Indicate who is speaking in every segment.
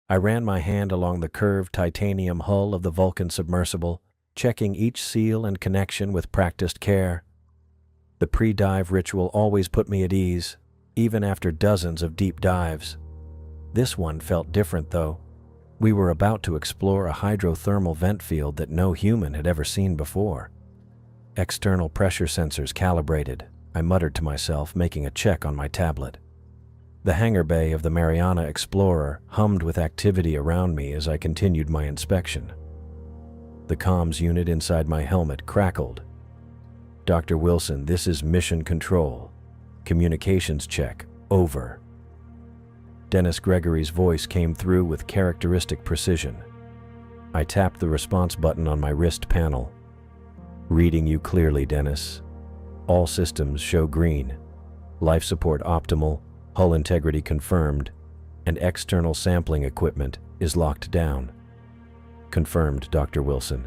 Speaker 1: I ran my hand along the curved titanium hull of the Vulcan submersible, checking each seal and connection with practiced care. The pre-dive ritual always put me at ease, even after dozens of deep dives. This one felt different, though. We were about to explore a hydrothermal vent field that no human had ever seen before. External pressure sensors calibrated, I muttered to myself, making a check on my tablet. The hangar bay of the Mariana Explorer hummed with activity around me as I continued my inspection. The comms unit inside my helmet crackled. "Dr. Wilson, this is Mission Control. Communications check, over." Dennis Gregory's voice came through with characteristic precision. I tapped the response button on my wrist panel. "Reading you clearly, Dennis. All systems show green. Life support optimal, hull integrity confirmed, and external sampling equipment is locked down." "Confirmed, Dr. Wilson.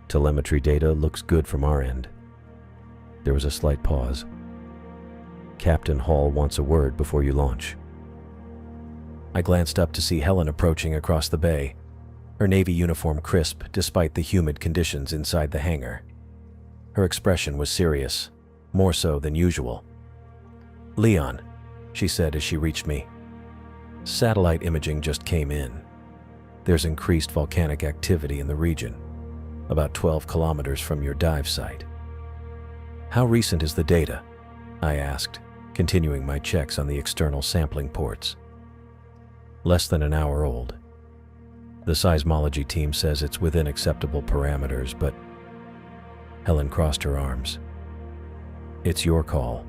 Speaker 1: Telemetry data looks good from our end." There was a slight pause. "Captain Hall wants a word before you launch." I glanced up to see Helen approaching across the bay, her Navy uniform crisp despite the humid conditions inside the hangar. Her expression was serious, more so than usual. "Leon," she said as she reached me, "satellite imaging just came in. There's increased volcanic activity in the region, about 12 kilometers from your dive site." "How recent is the data?" I asked, continuing my checks on the external sampling ports. "Less than an hour old. The seismology team says it's within acceptable parameters, but..." Helen crossed her arms. "It's your call.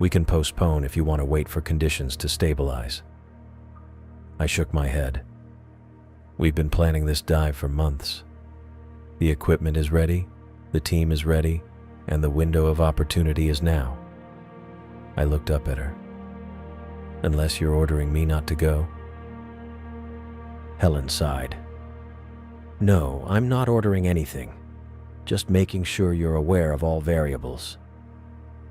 Speaker 1: We can postpone if you want to wait for conditions to stabilize." I shook my head. "We've been planning this dive for months. The equipment is ready, the team is ready, and the window of opportunity is now." I looked up at her. "Unless you're ordering me not to go?" Helen sighed. "No, I'm not ordering anything. Just making sure you're aware of all variables."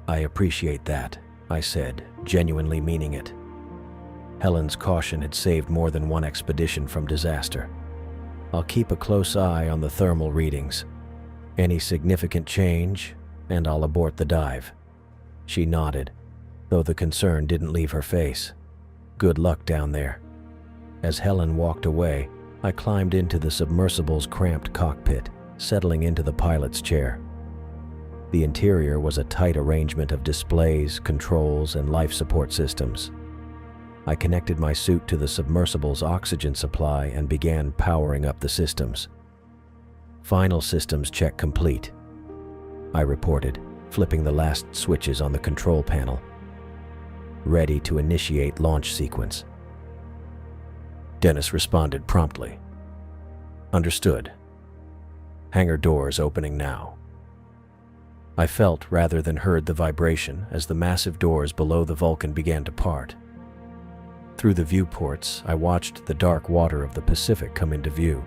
Speaker 1: "I appreciate that," I said, genuinely meaning it. Helen's caution had saved more than one expedition from disaster. "I'll keep a close eye on the thermal readings. Any significant change, and I'll abort the dive." She nodded, though the concern didn't leave her face. "Good luck down there." As Helen walked away, I climbed into the submersible's cramped cockpit, settling into the pilot's chair. The interior was a tight arrangement of displays, controls, and life support systems. I connected my suit to the submersible's oxygen supply and began powering up the systems. "Final systems check complete," I reported, flipping the last switches on the control panel. "Ready to initiate launch sequence." Dennis responded promptly. "Understood. Hangar doors opening now." I felt rather than heard the vibration as the massive doors below the Vulcan began to part. Through the viewports, I watched the dark water of the Pacific come into view.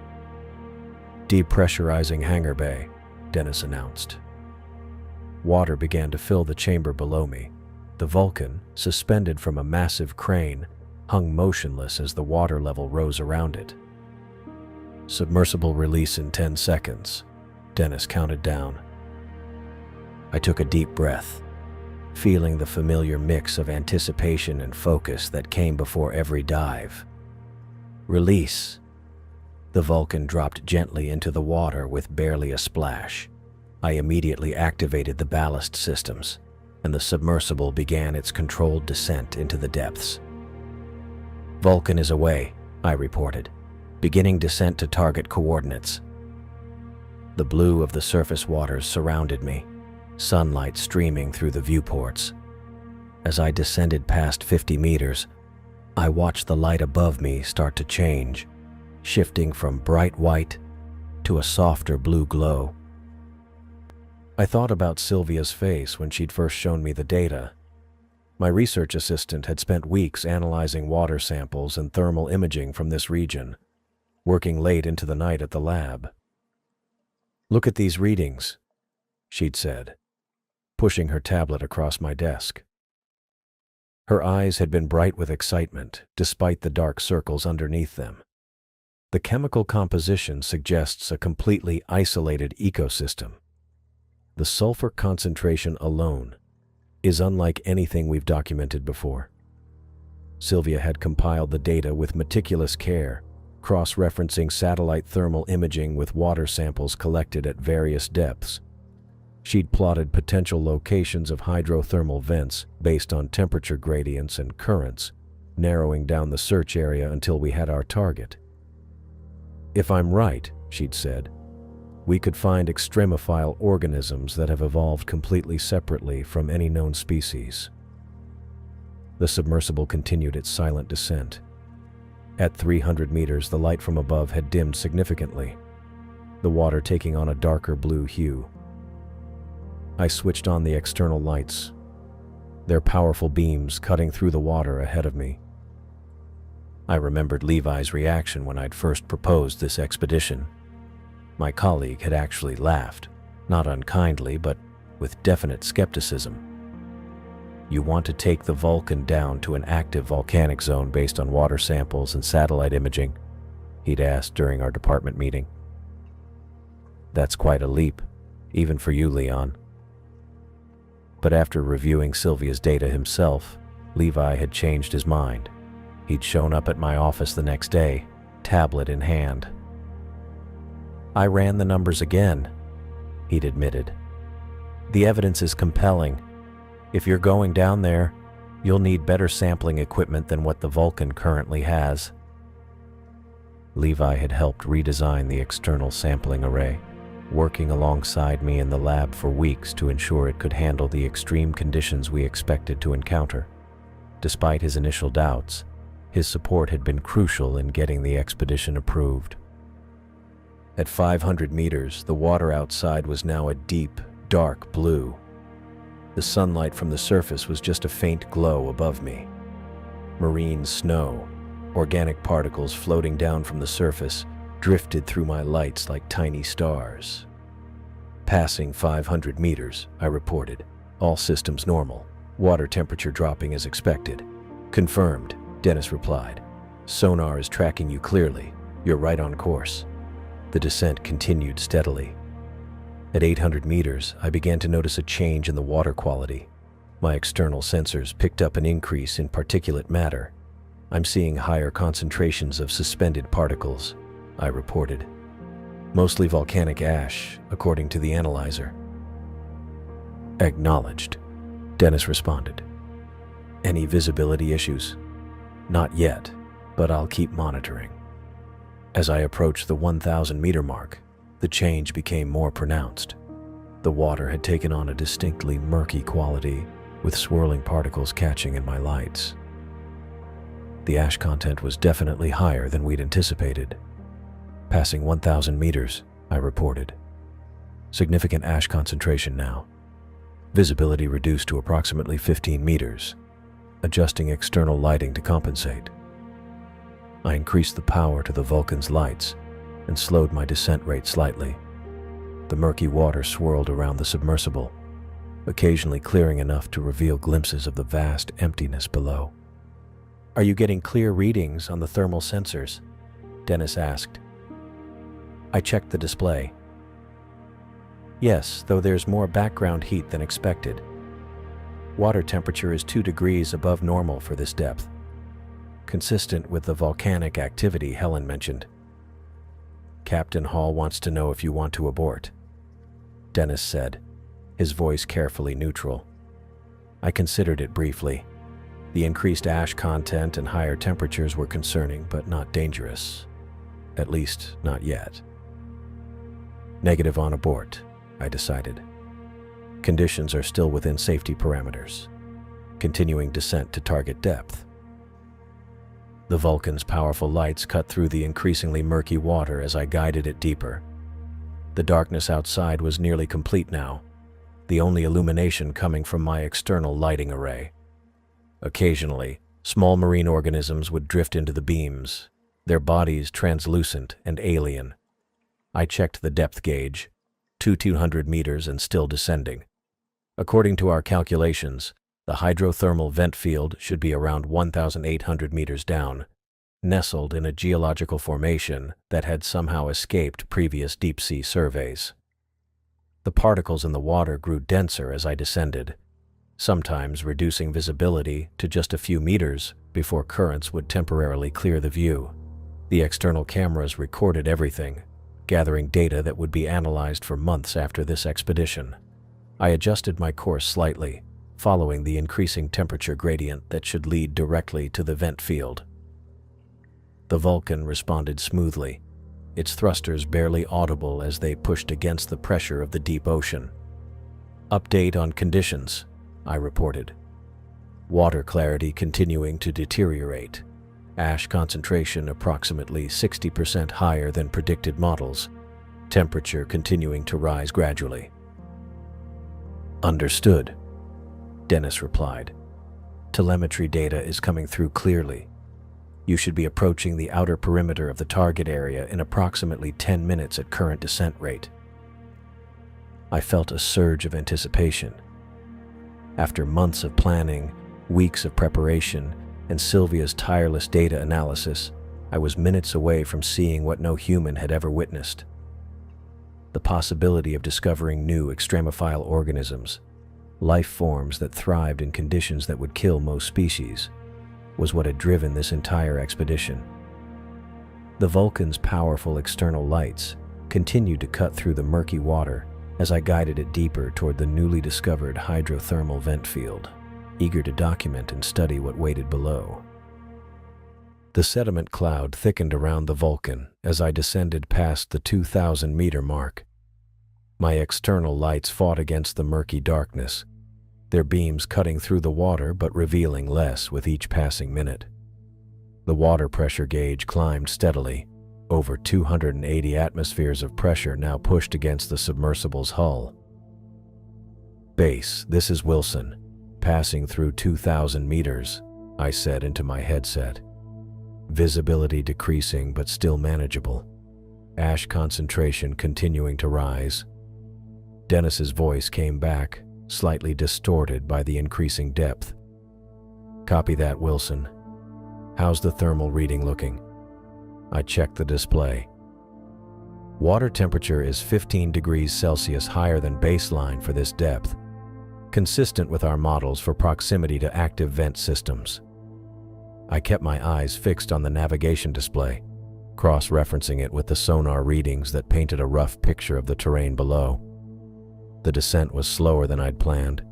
Speaker 1: "Depressurizing hangar bay," Dennis announced. Water began to fill the chamber below me. The Vulcan, suspended from a massive crane, hung motionless as the water level rose around it. "Submersible release in 10 seconds, Dennis counted down. I took a deep breath, feeling the familiar mix of anticipation and focus that came before every dive. "Release." The Vulcan dropped gently into the water with barely a splash. I immediately activated the ballast systems, and the submersible began its controlled descent into the depths. "Vulcan is away," I reported, beginning descent to target coordinates. The blue of the surface waters surrounded me, sunlight streaming through the viewports. As I descended past 50 meters, I watched the light above me start to change, shifting from bright white to a softer blue glow. I thought about Sylvia's face when she'd first shown me the data. My research assistant had spent weeks analyzing water samples and thermal imaging from this region, working late into the night at the lab. "Look at these readings," she'd said, pushing her tablet across my desk. Her eyes had been bright with excitement, despite the dark circles underneath them. The chemical composition suggests a completely isolated ecosystem. The sulfur concentration alone is unlike anything we've documented before. Sylvia had compiled the data with meticulous care, cross-referencing satellite thermal imaging with water samples collected at various depths. She'd plotted potential locations of hydrothermal vents based on temperature gradients and currents, narrowing down the search area until we had our target. "If I'm right," she'd said, "we could find extremophile organisms that have evolved completely separately from any known species." The submersible continued its silent descent. At 300 meters, the light from above had dimmed significantly, the water taking on a darker blue hue. I switched on the external lights, their powerful beams cutting through the water ahead of me. I remembered Levi's reaction when I'd first proposed this expedition. My colleague had actually laughed, not unkindly, but with definite skepticism. "You want to take the Vulcan down to an active volcanic zone based on water samples and satellite imaging?" he'd asked during our department meeting. "That's quite a leap, even for you, Leon." But after reviewing Sylvia's data himself, Levi had changed his mind. He'd shown up at my office the next day, tablet in hand. "I ran the numbers again," he'd admitted. "The evidence is compelling. If you're going down there, you'll need better sampling equipment than what the Vulcan currently has." Levi had helped redesign the external sampling array, working alongside me in the lab for weeks to ensure it could handle the extreme conditions we expected to encounter. Despite his initial doubts, his support had been crucial in getting the expedition approved. At 500 meters, the water outside was now a deep, dark blue. The sunlight from the surface was just a faint glow above me. Marine snow, organic particles floating down from the surface, drifted through my lights like tiny stars. "Passing 500 meters, I reported. All systems normal. Water temperature dropping as expected." "Confirmed," Dennis replied. "Sonar is tracking you clearly. You're right on course." The descent continued steadily. At 800 meters, I began to notice a change in the water quality. My external sensors picked up an increase in particulate matter. "I'm seeing higher concentrations of suspended particles," I reported. "Mostly volcanic ash, according to the analyzer." "Acknowledged," Dennis responded. "Any visibility issues?" "Not yet, but I'll keep monitoring." As I approached the 1,000-meter mark, the change became more pronounced. The water had taken on a distinctly murky quality, with swirling particles catching in my lights. The ash content was definitely higher than we'd anticipated. "Passing 1,000 meters, I reported. Significant ash concentration now. Visibility reduced to approximately 15 meters, adjusting external lighting to compensate." I increased the power to the Vulcan's lights and slowed my descent rate slightly. The murky water swirled around the submersible, occasionally clearing enough to reveal glimpses of the vast emptiness below. "Are you getting clear readings on the thermal sensors?" Dennis asked. I checked the display. "Yes, though there's more background heat than expected. Water temperature is 2 degrees above normal for this depth, consistent with the volcanic activity Helen mentioned. Captain Hall wants to know if you want to abort," Dennis said, his voice carefully neutral. I considered it briefly. The increased ash content and higher temperatures were concerning, but not dangerous. At least, not yet. "Negative on abort," I decided. "Conditions are still within safety parameters. Continuing descent to target depth." The Vulcan's powerful lights cut through the increasingly murky water as I guided it deeper. The darkness outside was nearly complete now, the only illumination coming from my external lighting array. Occasionally, small marine organisms would drift into the beams, their bodies translucent and alien. I checked the depth gauge, 200 meters and still descending. According to our calculations, The hydrothermal vent field should be around 1,800 meters down, nestled in a geological formation that had somehow escaped previous deep-sea surveys. The particles in the water grew denser as I descended, sometimes reducing visibility to just a few meters before currents would temporarily clear the view. The external cameras recorded everything, gathering data that would be analyzed for months after this expedition. I adjusted my course slightly, following the increasing temperature gradient that should lead directly to the vent field. The Vulcan responded smoothly, its thrusters barely audible as they pushed against the pressure of the deep ocean. "Update on conditions," I reported. "Water clarity continuing to deteriorate. Ash concentration approximately 60% higher than predicted models. Temperature continuing to rise gradually." "Understood," Dennis replied. "Telemetry data is coming through clearly. You should be approaching the outer perimeter of the target area in approximately 10 minutes at current descent rate." I felt a surge of anticipation. After months of planning, weeks of preparation, and Sylvia's tireless data analysis, I was minutes away from seeing what no human had ever witnessed. The possibility of discovering new extremophile organisms, life forms that thrived in conditions that would kill most species, was what had driven this entire expedition. The Vulcan's powerful external lights continued to cut through the murky water as I guided it deeper toward the newly discovered hydrothermal vent field, eager to document and study what waited below. The sediment cloud thickened around the Vulcan as I descended past the 2,000-meter mark. My external lights fought against the murky darkness, their beams cutting through the water but revealing less with each passing minute. The water pressure gauge climbed steadily, over 280 atmospheres of pressure now pushed against the submersible's hull. "Base, this is Wilson, passing through 2,000 meters, I said into my headset. Visibility decreasing but still manageable. Ash concentration continuing to rise. Dennis's voice came back, slightly distorted by the increasing depth. "Copy that, Wilson. How's the thermal reading looking?" I checked the display. Water temperature is 15 degrees Celsius higher than baseline for this depth, consistent with our models for proximity to active vent systems. I kept my eyes fixed on the navigation display, cross-referencing it with the sonar readings that painted a rough picture of the terrain below. The descent was slower than I'd planned.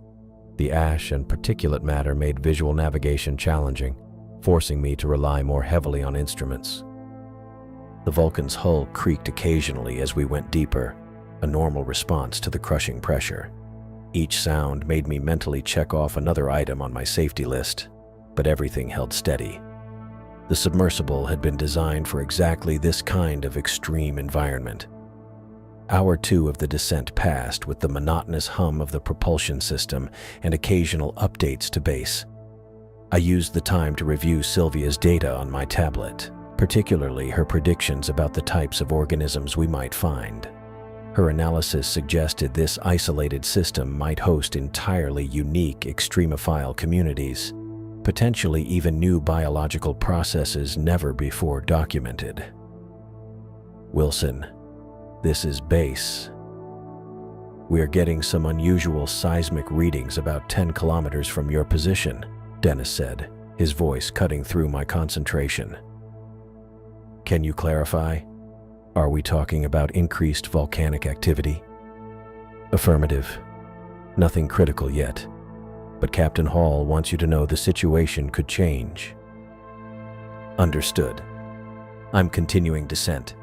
Speaker 1: The ash and particulate matter made visual navigation challenging, forcing me to rely more heavily on instruments. The Vulcan's hull creaked occasionally as we went deeper, a normal response to the crushing pressure. Each sound made me mentally check off another item on my safety list, but everything held steady. The submersible had been designed for exactly this kind of extreme environment. Hour 2 of the descent passed with the monotonous hum of the propulsion system and occasional updates to base. I used the time to review Sylvia's data on my tablet, particularly her predictions about the types of organisms we might find. Her analysis suggested this isolated system might host entirely unique extremophile communities, potentially even new biological processes never before documented. "Wilson, this is base. We are getting some unusual seismic readings about 10 kilometers from your position," Dennis said, his voice cutting through my concentration. "Can you clarify? Are we talking about increased volcanic activity?" "Affirmative. Nothing critical yet, but Captain Hall wants you to know the situation could change." "Understood. I'm continuing descent.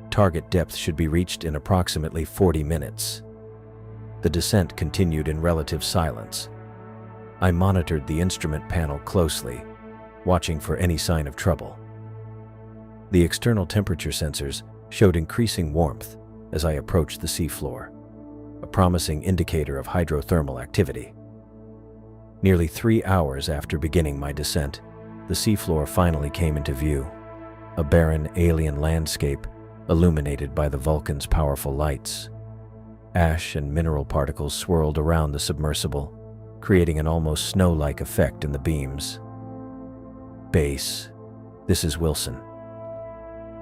Speaker 1: Target depth should be reached in approximately 40 minutes. The descent continued in relative silence. I monitored the instrument panel closely, watching for any sign of trouble. The external temperature sensors showed increasing warmth as I approached the seafloor, a promising indicator of hydrothermal activity. Nearly 3 hours after beginning my descent, the seafloor finally came into view, a barren alien landscape illuminated by the Vulcan's powerful lights. Ash and mineral particles swirled around the submersible, creating an almost snow-like effect in the beams. Base, this is Wilson.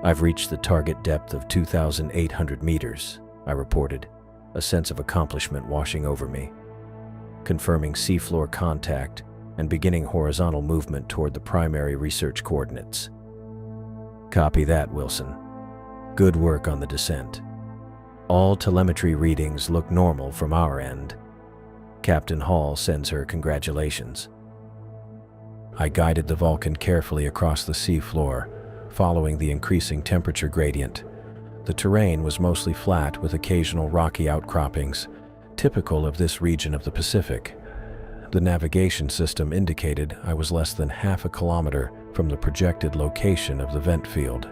Speaker 1: I've reached the target depth of 2,800 meters, I reported, a sense of accomplishment washing over me. Confirming seafloor contact and beginning horizontal movement toward the primary research coordinates. Copy that, Wilson. Good work on the descent. All telemetry readings look normal from our end. Captain Hall sends her congratulations. I guided the Vulcan carefully across the seafloor, following the increasing temperature gradient. The terrain was mostly flat with occasional rocky outcroppings, typical of this region of the Pacific. The navigation system indicated I was less than half a kilometer from the projected location of the vent field.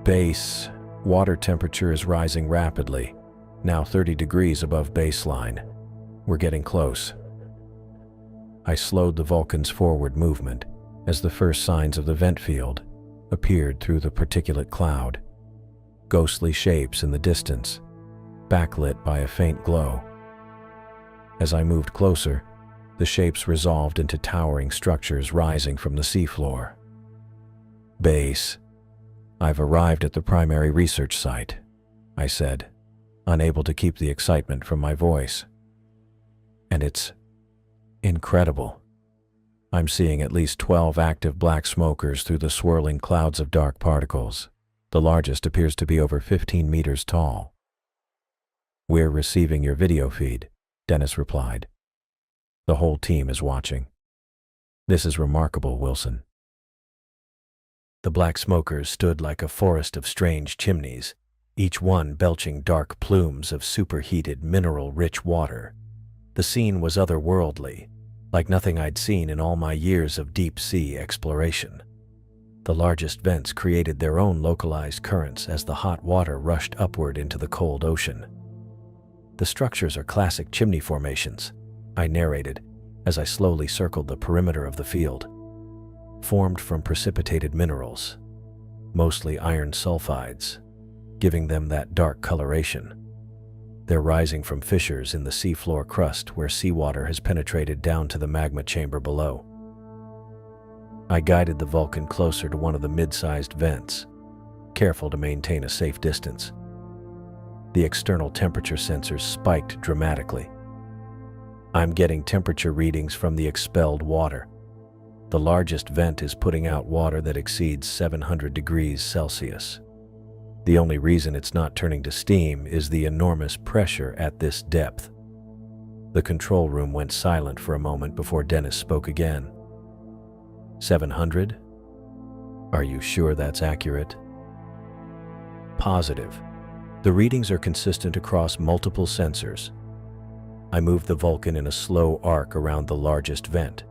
Speaker 1: Base, water temperature is rising rapidly, now 30 degrees above baseline. We're getting close. I slowed the Vulcan's forward movement as the first signs of the vent field appeared through the particulate cloud. Ghostly shapes in the distance, backlit by a faint glow. As I moved closer, the shapes resolved into towering structures rising from the seafloor. Base, I've arrived at the primary research site, I said, unable to keep the excitement from my voice. And it's incredible. I'm seeing at least 12 active black smokers through the swirling clouds of dark particles. The largest appears to be over 15 meters tall. We're receiving your video feed, Dennis replied. The whole team is watching. This is remarkable, Wilson. The black smokers stood like a forest of strange chimneys, each one belching dark plumes of superheated, mineral-rich water. The scene was otherworldly, like nothing I'd seen in all my years of deep-sea exploration. The largest vents created their own localized currents as the hot water rushed upward into the cold ocean. The structures are classic chimney formations, I narrated as I slowly circled the perimeter of the field. Formed from precipitated minerals, mostly iron sulfides, giving them that dark coloration. They're rising from fissures in the seafloor crust where seawater has penetrated down to the magma chamber below. I guided the Vulcan closer to one of the mid-sized vents, careful to maintain a safe distance. The external temperature sensors spiked dramatically. I'm getting temperature readings from the expelled water. The largest vent is putting out water that exceeds 700 degrees Celsius. The only reason it's not turning to steam is the enormous pressure at this depth. The control room went silent for a moment before Dennis spoke again. 700? Are you sure that's accurate? Positive. The readings are consistent across multiple sensors. I moved the Vulcan in a slow arc around the largest vent.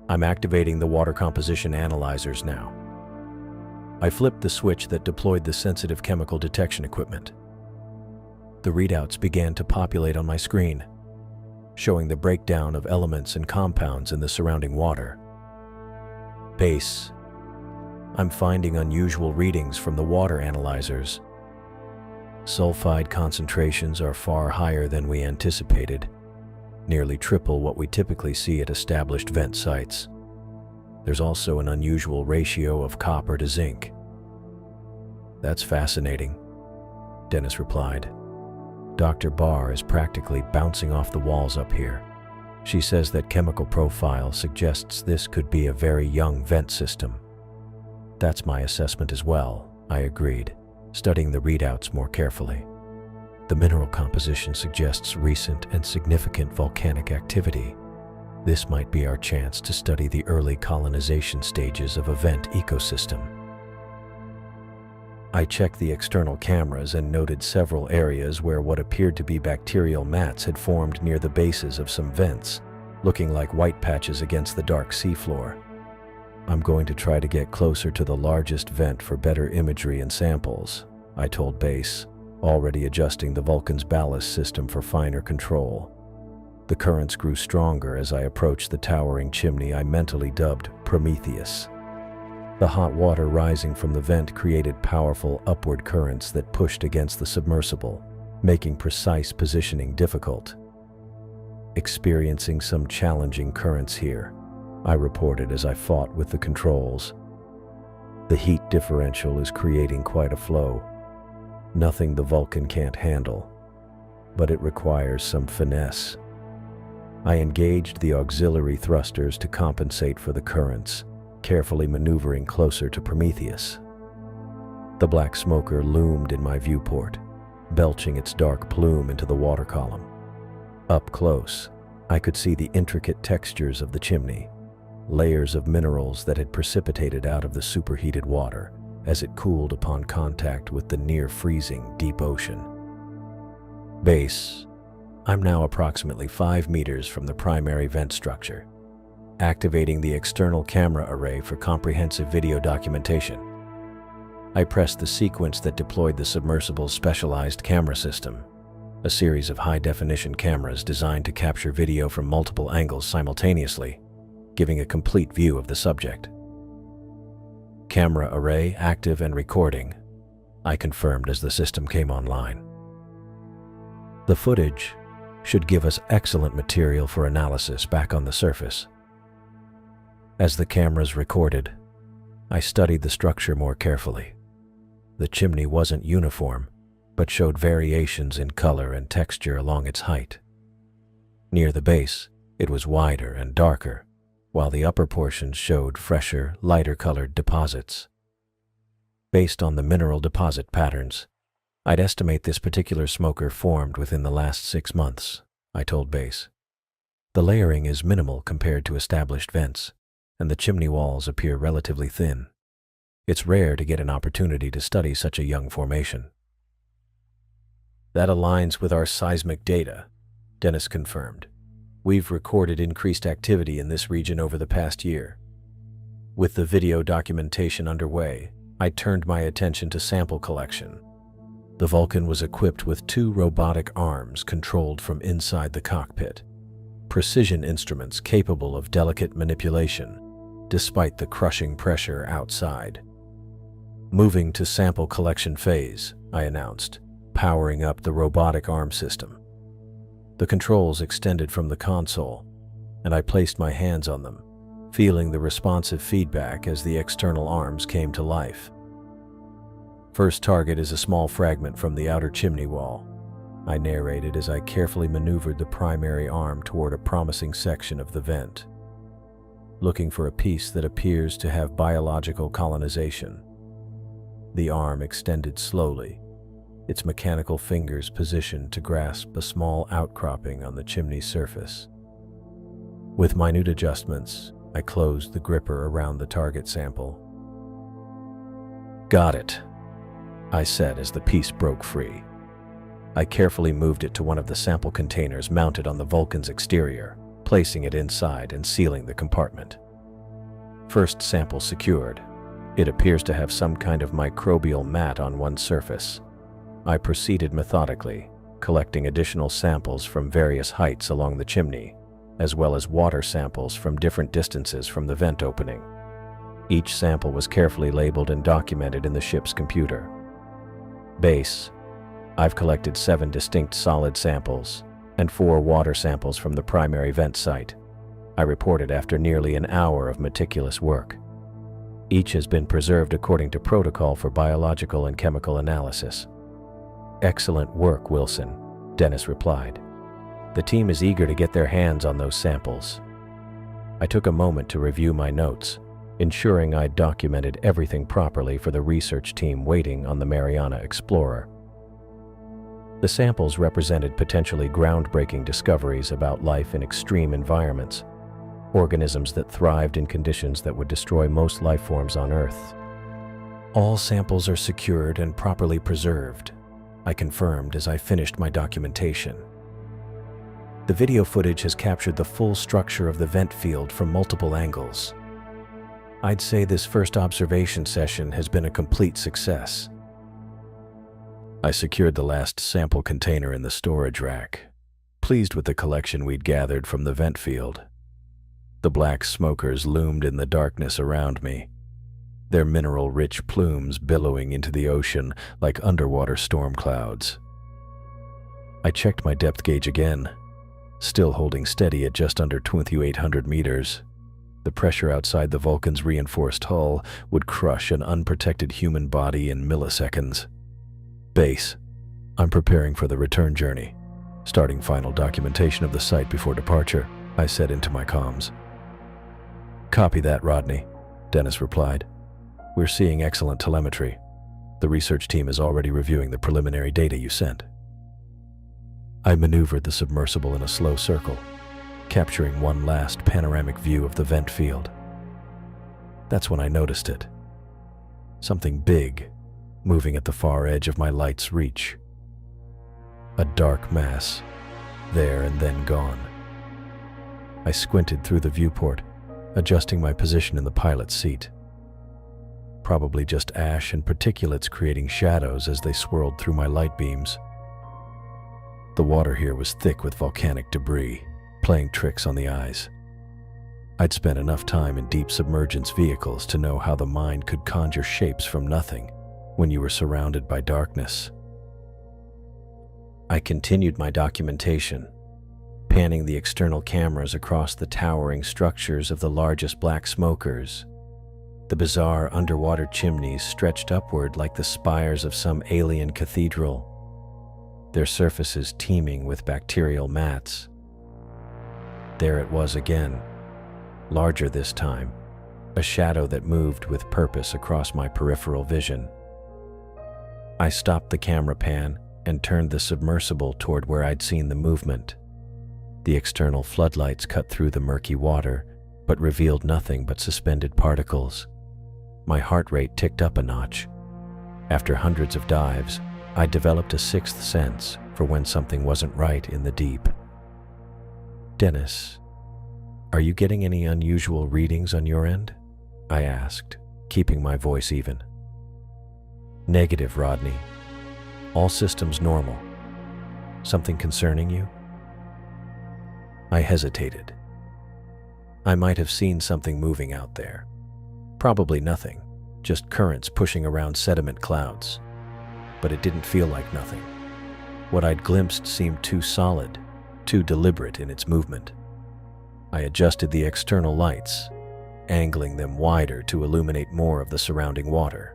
Speaker 1: I'm activating the water composition analyzers now. I flipped the switch that deployed the sensitive chemical detection equipment. The readouts began to populate on my screen, showing the breakdown of elements and compounds in the surrounding water. Base. I'm finding unusual readings from the water analyzers. Sulfide concentrations are far higher than we anticipated, nearly triple what we typically see at established vent sites. There's also an unusual ratio of copper to zinc. That's fascinating, Dennis replied. Dr. Barr is practically bouncing off the walls up here. She says that chemical profile suggests this could be a very young vent system. That's my assessment as well, I agreed, studying the readouts more carefully. The mineral composition suggests recent and significant volcanic activity. This might be our chance to study the early colonization stages of a vent ecosystem. I checked the external cameras and noted several areas where what appeared to be bacterial mats had formed near the bases of some vents, looking like white patches against the dark seafloor. I'm going to try to get closer to the largest vent for better imagery and samples, I told Base, already adjusting the Vulcan's ballast system for finer control. The currents grew stronger as I approached the towering chimney I mentally dubbed Prometheus. The hot water rising from the vent created powerful upward currents that pushed against the submersible, making precise positioning difficult. "Experiencing some challenging currents here," I reported as I fought with the controls. "The heat differential is creating quite a flow. Nothing the Vulcan can't handle, but it requires some finesse." I engaged the auxiliary thrusters to compensate for the currents, carefully maneuvering closer to Prometheus. The black smoker loomed in my viewport, belching its dark plume into the water column. Up close, I could see the intricate textures of the chimney, layers of minerals that had precipitated out of the superheated water as it cooled upon contact with the near-freezing deep ocean. "Base, I'm now approximately 5 meters from the primary vent structure, activating the external camera array for comprehensive video documentation." I pressed the sequence that deployed the submersible's specialized camera system, a series of high-definition cameras designed to capture video from multiple angles simultaneously, giving a complete view of the subject. "Camera array active and recording," I confirmed as the system came online. The footage should give us excellent material for analysis back on the surface. As the cameras recorded, I studied the structure more carefully. The chimney wasn't uniform, but showed variations in color and texture along its height. Near the base, it was wider and darker, while the upper portions showed fresher, lighter-colored deposits. Based on the mineral deposit patterns, I'd estimate this particular smoker formed within the last 6 months, I told Base. The layering is minimal compared to established vents, and the chimney walls appear relatively thin. It's rare to get an opportunity to study such a young formation. "That aligns with our seismic data," Dennis confirmed. "We've recorded increased activity in this region over the past year." With the video documentation underway, I turned my attention to sample collection. The Vulcan was equipped with 2 robotic arms controlled from inside the cockpit, precision instruments capable of delicate manipulation, despite the crushing pressure outside. "Moving to sample collection phase," I announced, powering up the robotic arm system. The controls extended from the console, and I placed my hands on them, feeling the responsive feedback as the external arms came to life. "First target is a small fragment from the outer chimney wall," I narrated as I carefully maneuvered the primary arm toward a promising section of the vent. "Looking for a piece that appears to have biological colonization." The arm extended slowly, its mechanical fingers positioned to grasp a small outcropping on the chimney's surface. With minute adjustments, I closed the gripper around the target sample. "Got it," I said as the piece broke free. I carefully moved it to one of the sample containers mounted on the Vulcan's exterior, placing it inside and sealing the compartment. First sample secured. It appears to have some kind of microbial mat on one surface. I proceeded methodically, collecting additional samples from various heights along the chimney, as well as water samples from different distances from the vent opening. Each sample was carefully labeled and documented in the ship's computer. "Base, I've collected 7 distinct solid samples and 4 water samples from the primary vent site," I reported after nearly an hour of meticulous work. "Each has been preserved according to protocol for biological and chemical analysis." "Excellent work, Wilson," Dennis replied. "The team is eager to get their hands on those samples." I took a moment to review my notes, ensuring I'd documented everything properly for the research team waiting on the Mariana Explorer. The samples represented potentially groundbreaking discoveries about life in extreme environments, organisms that thrived in conditions that would destroy most life forms on Earth. "All samples are secured and properly preserved," I confirmed as I finished my documentation. "The video footage has captured the full structure of the vent field from multiple angles. I'd say this first observation session has been a complete success." I secured the last sample container in the storage rack, pleased with the collection we'd gathered from the vent field. The black smokers loomed in the darkness around me, their mineral-rich plumes billowing into the ocean like underwater storm clouds. I checked my depth gauge again, still holding steady at just under 2,800 meters. The pressure outside the Vulcan's reinforced hull would crush an unprotected human body in milliseconds. Base, I'm preparing for the return journey, starting final documentation of the site before departure, I said into my comms. Copy that, Rodney, Dennis replied. We're seeing excellent telemetry. The research team is already reviewing the preliminary data you sent. I maneuvered the submersible in a slow circle, capturing one last panoramic view of the vent field. That's when I noticed it. Something big, moving at the far edge of my light's reach. A dark mass, there and then gone. I squinted through the viewport, adjusting my position in the pilot's seat. Probably just ash and particulates creating shadows as they swirled through my light beams. The water here was thick with volcanic debris, playing tricks on the eyes. I'd spent enough time in deep submergence vehicles to know how the mind could conjure shapes from nothing when you were surrounded by darkness. I continued my documentation, panning the external cameras across the towering structures of the largest black smokers. The bizarre underwater chimneys stretched upward like the spires of some alien cathedral, their surfaces teeming with bacterial mats. There it was again, larger this time, a shadow that moved with purpose across my peripheral vision. I stopped the camera pan and turned the submersible toward where I'd seen the movement. The external floodlights cut through the murky water, but revealed nothing but suspended particles. My heart rate ticked up a notch. After hundreds of dives, I developed a sixth sense for when something wasn't right in the deep. Dennis, are you getting any unusual readings on your end? I asked, keeping my voice even. Negative, Rodney. All systems normal. Something concerning you? I hesitated. I might have seen something moving out there. Probably nothing, just currents pushing around sediment clouds. But it didn't feel like nothing. What I'd glimpsed seemed too solid, too deliberate in its movement. I adjusted the external lights, angling them wider to illuminate more of the surrounding water.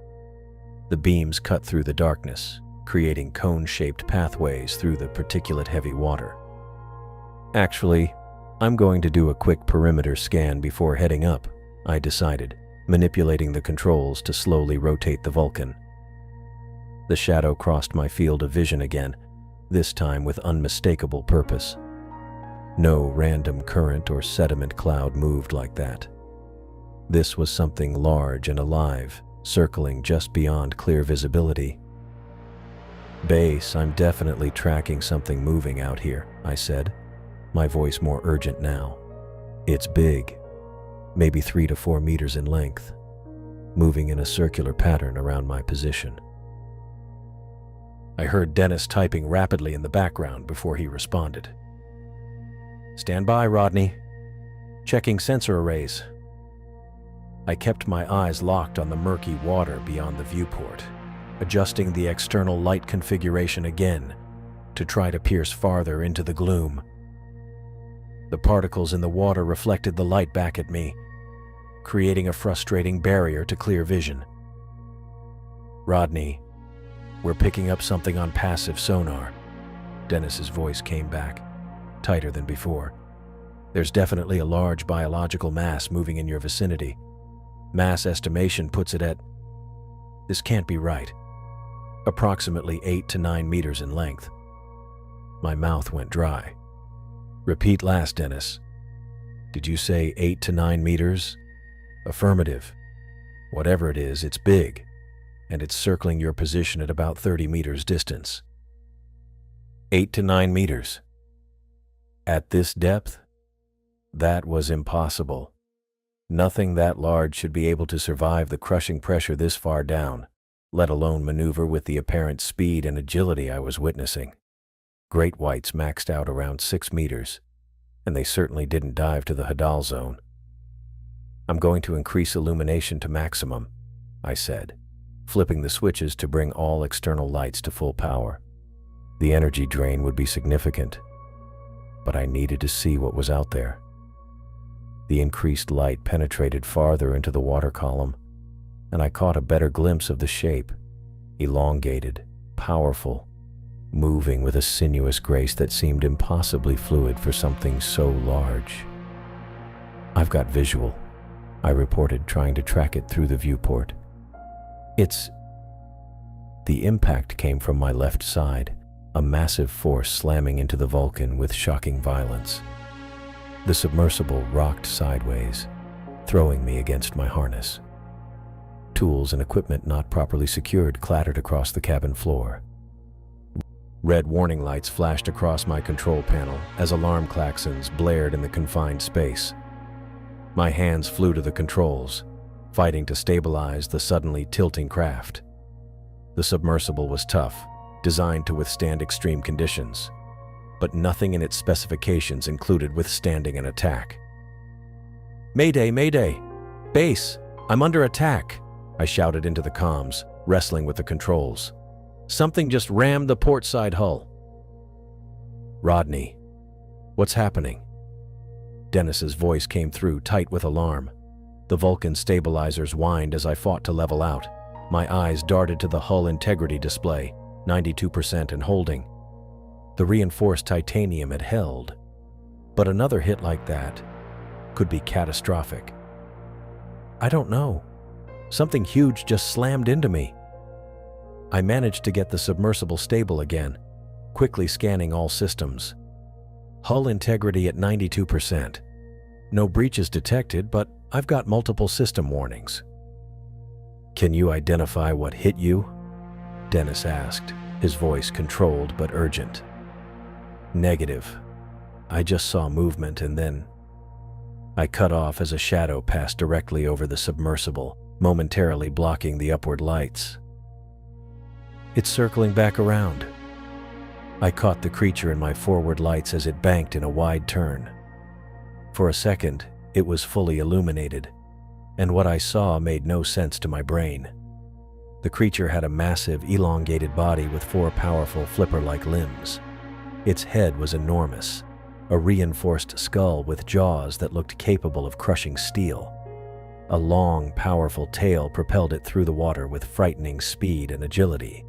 Speaker 1: The beams cut through the darkness, creating cone-shaped pathways through the particulate-heavy water. Actually, I'm going to do a quick perimeter scan before heading up, I decided, manipulating the controls to slowly rotate the Vulcan. The shadow crossed my field of vision again, this time with unmistakable purpose. No random current or sediment cloud moved like that. This was something large and alive, circling just beyond clear visibility. Base, I'm definitely tracking something moving out here, I said, my voice more urgent now. It's big, maybe 3 to 4 meters in length, moving in a circular pattern around my position. I heard Dennis typing rapidly in the background before he responded. Stand by, Rodney. Checking sensor arrays. I kept my eyes locked on the murky water beyond the viewport, adjusting the external light configuration again to try to pierce farther into the gloom. The particles in the water reflected the light back at me, creating a frustrating barrier to clear vision. Rodney, we're picking up something on passive sonar. Dennis's voice came back, tighter than before. There's definitely a large biological mass moving in your vicinity. Mass estimation puts it at... This can't be right. Approximately 8 to 9 meters in length. My mouth went dry. Repeat last, Dennis. Did you say 8 to 9 meters? Affirmative. Whatever it is, it's big, and it's circling your position at about 30 meters distance. 8 to 9 meters. At this depth? That was impossible. Nothing that large should be able to survive the crushing pressure this far down, let alone maneuver with the apparent speed and agility I was witnessing. Great whites maxed out around 6 meters, and they certainly didn't dive to the Hadal zone. I'm going to increase illumination to maximum, I said, flipping the switches to bring all external lights to full power. The energy drain would be significant. but I needed to see what was out there. The increased light penetrated farther into the water column, and I caught a better glimpse of the shape, elongated, powerful, moving with a sinuous grace that seemed impossibly fluid for something so large. "I've got visual," I reported, trying to track it through the viewport. The impact came from my left side, a massive force slamming into the Vulcan with shocking violence. The submersible rocked sideways, throwing me against my harness. Tools and equipment not properly secured clattered across the cabin floor. Red warning lights flashed across my control panel as alarm klaxons blared in the confined space. My hands flew to the controls, fighting to stabilize the suddenly tilting craft. The submersible was tough, designed to withstand extreme conditions, but nothing in its specifications included withstanding an attack. "Mayday, mayday! Base, I'm under attack!" I shouted into the comms, wrestling with the controls. "Something just rammed the port side hull." "Rodney, what's happening?" Dennis's voice came through, tight with alarm. The Vulcan stabilizers whined as I fought to level out. My eyes darted to the hull integrity display, 92% and holding. The reinforced titanium had held, but another hit like that could be catastrophic. "I don't know. Something huge just slammed into me." I managed to get the submersible stable again, quickly scanning all systems. Hull integrity at 92%. No breaches detected, but I've got multiple system warnings. "Can you identify what hit you?" Dennis asked, his voice controlled but urgent. "Negative. I just saw movement and then..." I cut off as a shadow passed directly over the submersible, momentarily blocking the upward lights. "It's circling back around." I caught the creature in my forward lights as it banked in a wide turn. For a second, it was fully illuminated, and what I saw made no sense to my brain. The creature had a massive, elongated body with 4 powerful flipper-like limbs. Its head was enormous, a reinforced skull with jaws that looked capable of crushing steel. A long, powerful tail propelled it through the water with frightening speed and agility.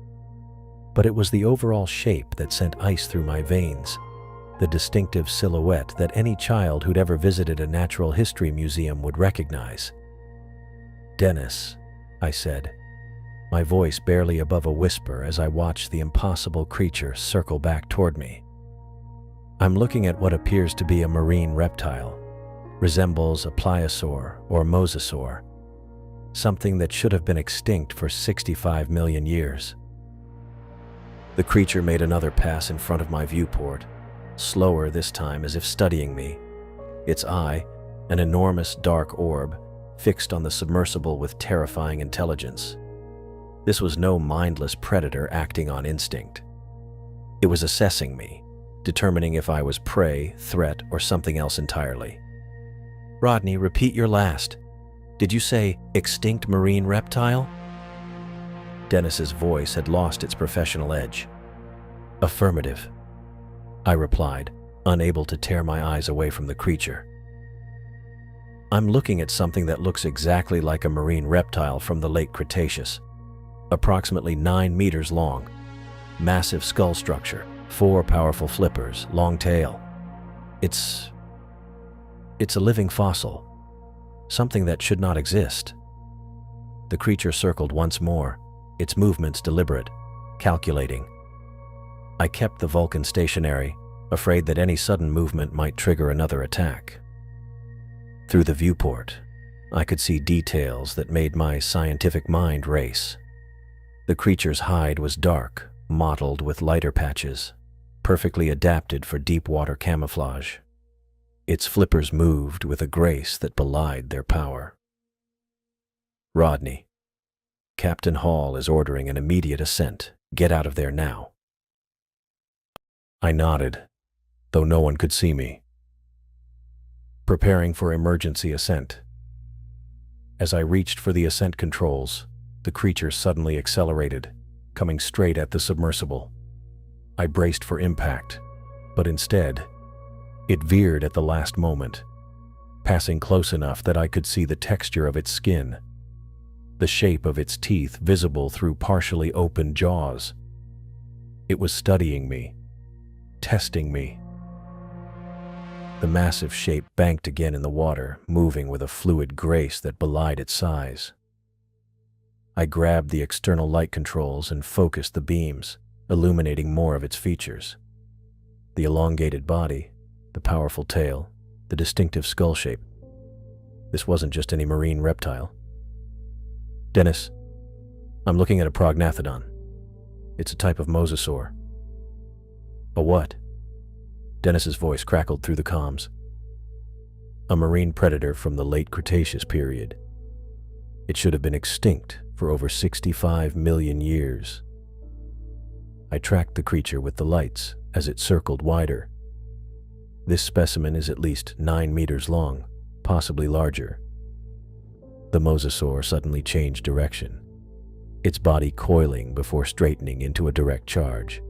Speaker 1: But it was the overall shape that sent ice through my veins, the distinctive silhouette that any child who'd ever visited a natural history museum would recognize. "Dennis," I said, my voice barely above a whisper as I watched the impossible creature circle back toward me. "I'm looking at what appears to be a marine reptile, resembles a pliosaur or mosasaur, something that should have been extinct for 65 million years." The creature made another pass in front of my viewport, slower this time as if studying me. Its eye, an enormous dark orb, fixed on the submersible with terrifying intelligence. This was no mindless predator acting on instinct. It was assessing me, determining if I was prey, threat, or something else entirely. "Rodney, repeat your last. Did you say extinct marine reptile?" Dennis's voice had lost its professional edge. "Affirmative," I replied, unable to tear my eyes away from the creature. "I'm looking at something that looks exactly like a marine reptile from the late Cretaceous. Approximately 9 meters long, massive skull structure, 4 powerful flippers, long tail. It's a living fossil, something that should not exist." The creature circled once more, its movements deliberate, calculating. I kept the Vulcan stationary, afraid that any sudden movement might trigger another attack. Through the viewport, I could see details that made my scientific mind race. The creature's hide was dark, mottled with lighter patches, perfectly adapted for deep water camouflage. Its flippers moved with a grace that belied their power. "Rodney, Captain Hall is ordering an immediate ascent. Get out of there now." I nodded, though no one could see me. Preparing for emergency ascent. As I reached for the ascent controls, the creature suddenly accelerated, coming straight at the submersible. I braced for impact, but instead, It veered at the last moment, passing close enough that I could see the texture of its skin, the shape of its teeth visible through partially open jaws. It was studying me, testing me. The massive shape banked again in the water, moving with a fluid grace that belied its size. I grabbed the external light controls and focused the beams, illuminating more of its features. The elongated body, the powerful tail, the distinctive skull shape. This wasn't just any marine reptile. Dennis, I'm looking at a prognathodon. It's a type of mosasaur. A what? Dennis's voice crackled through the comms. A marine predator from the late Cretaceous period. It should have been extinct for over 65 million years. I tracked the creature with the lights as it circled wider. This specimen is at least 9 meters long, possibly larger. The mosasaur suddenly changed direction, its body coiling before straightening into a direct charge.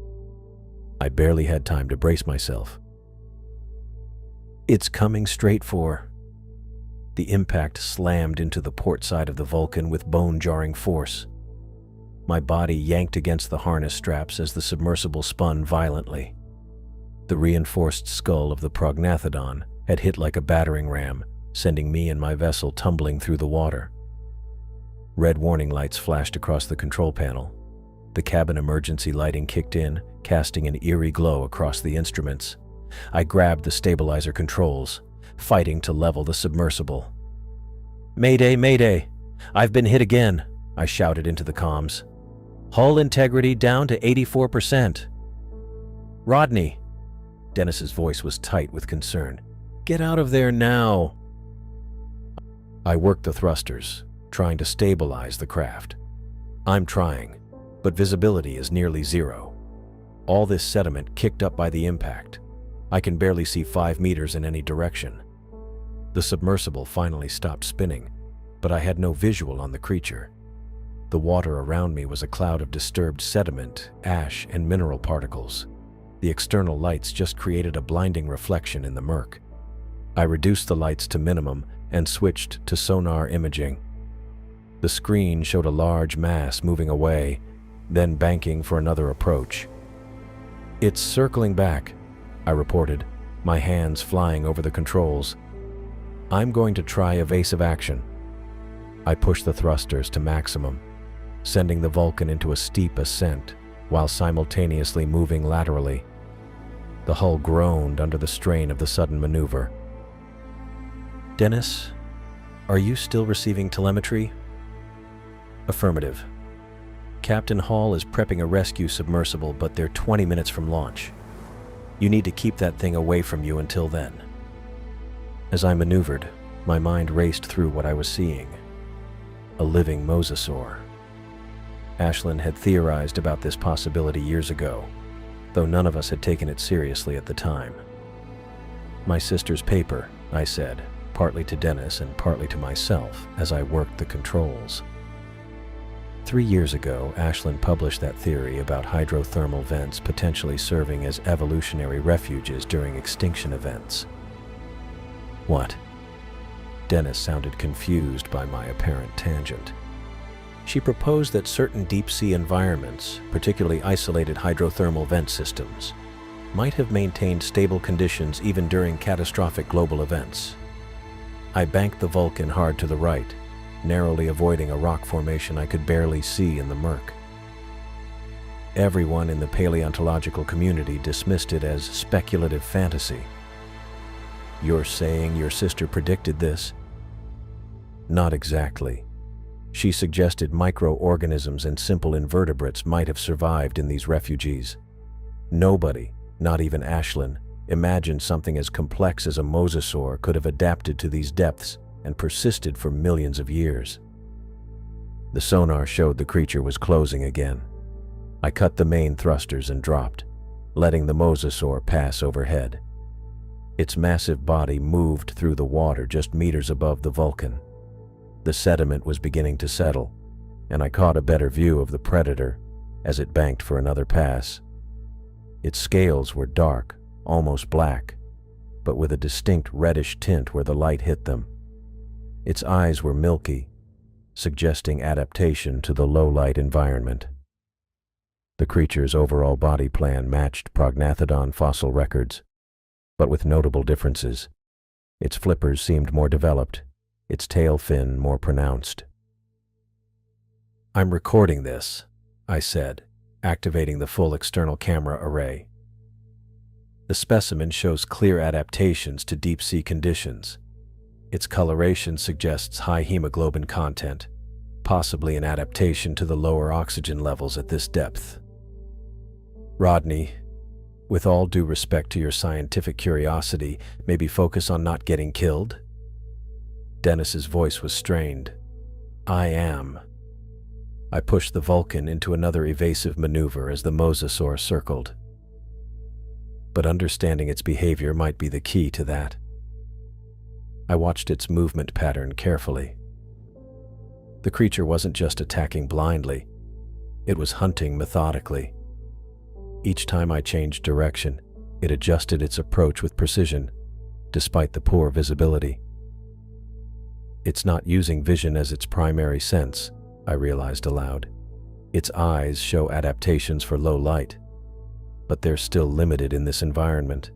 Speaker 1: I barely had time to brace myself. It's coming straight for... The impact slammed into the port side of the Vulcan with bone-jarring force. My body yanked against the harness straps as the submersible spun violently. The reinforced skull of the prognathodon had hit like a battering ram, sending me and my vessel tumbling through the water. Red warning lights flashed across the control panel. The cabin emergency lighting kicked in, casting an eerie glow across the instruments. I grabbed the stabilizer controls, fighting to level the submersible. "Mayday, mayday! I've been hit again," I shouted into the comms. "Hull integrity down to 84%. "Rodney," Dennis's voice was tight with concern. "Get out of there now." I worked the thrusters, trying to stabilize the craft. I'm trying, but visibility is nearly zero. All this sediment kicked up by the impact. I can barely see 5 meters in any direction. The submersible finally stopped spinning, but I had no visual on the creature. The water around me was a cloud of disturbed sediment, ash, and mineral particles. The external lights just created a blinding reflection in the murk. I reduced the lights to minimum and switched to sonar imaging. The screen showed a large mass moving away, then banking for another approach. "It's circling back," I reported, my hands flying over the controls. "I'm going to try evasive action." I pushed the thrusters to maximum, sending the Vulcan into a steep ascent while simultaneously moving laterally. The hull groaned under the strain of the sudden maneuver. "Dennis, are you still receiving telemetry?" "Affirmative. Captain Hall is prepping a rescue submersible, but they're 20 minutes from launch. You need to keep that thing away from you until then." As I maneuvered, my mind raced through what I was seeing. A living mosasaur. Ashlyn had theorized about this possibility years ago, though none of us had taken it seriously at the time. "My sister's paper," I said, partly to Dennis and partly to myself as I worked the controls. 3 years ago, Ashlyn published that theory about hydrothermal vents potentially serving as evolutionary refuges during extinction events. "What?" Dennis sounded confused by my apparent tangent. "She proposed that certain deep-sea environments, particularly isolated hydrothermal vent systems, might have maintained stable conditions even during catastrophic global events." I banked the Vulcan hard to the right, narrowly avoiding a rock formation I could barely see in the murk. Everyone in the paleontological community dismissed it as speculative fantasy. "You're saying your sister predicted this?" "Not exactly. She suggested microorganisms and simple invertebrates might have survived in these refuges. Nobody, not even Ashlyn, imagined something as complex as a mosasaur could have adapted to these depths and persisted for millions of years." The sonar showed the creature was closing again. I cut the main thrusters and dropped, letting the mosasaur pass overhead. Its massive body moved through the water just meters above the Vulcan. The sediment was beginning to settle, and I caught a better view of the predator as it banked for another pass. Its scales were dark, almost black, but with a distinct reddish tint where the light hit them. Its eyes were milky, suggesting adaptation to the low-light environment. The creature's overall body plan matched prognathodon fossil records, but with notable differences. Its flippers seemed more developed, its tail fin more pronounced. "I'm recording this," I said, activating the full external camera array. The specimen shows clear adaptations to deep-sea conditions. Its coloration suggests high hemoglobin content, possibly an adaptation to the lower oxygen levels at this depth. "Rodney, with all due respect to your scientific curiosity, maybe focus on not getting killed?" Dennis's voice was strained. "I am." I pushed the Vulcan into another evasive maneuver as the mosasaur circled. But understanding its behavior might be the key to that. I watched its movement pattern carefully. The creature wasn't just attacking blindly, it was hunting methodically. Each time I changed direction, it adjusted its approach with precision, despite the poor visibility. It's not using vision as its primary sense, I realized aloud. Its eyes show adaptations for low light, but they're still limited in this environment.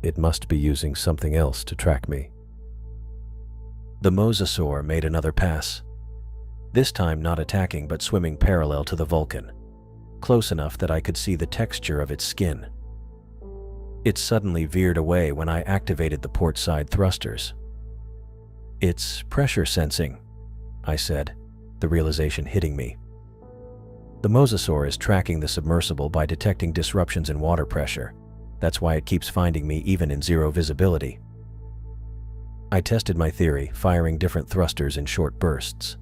Speaker 1: It must be using something else to track me. The mosasaur made another pass, this time not attacking but swimming parallel to the Vulcan, close enough that I could see the texture of its skin. It suddenly veered away when I activated the port side thrusters. "It's pressure sensing," I said, the realization hitting me. The mosasaur is tracking the submersible by detecting disruptions in water pressure. That's why it keeps finding me even in zero visibility. I tested my theory, firing different thrusters in short bursts.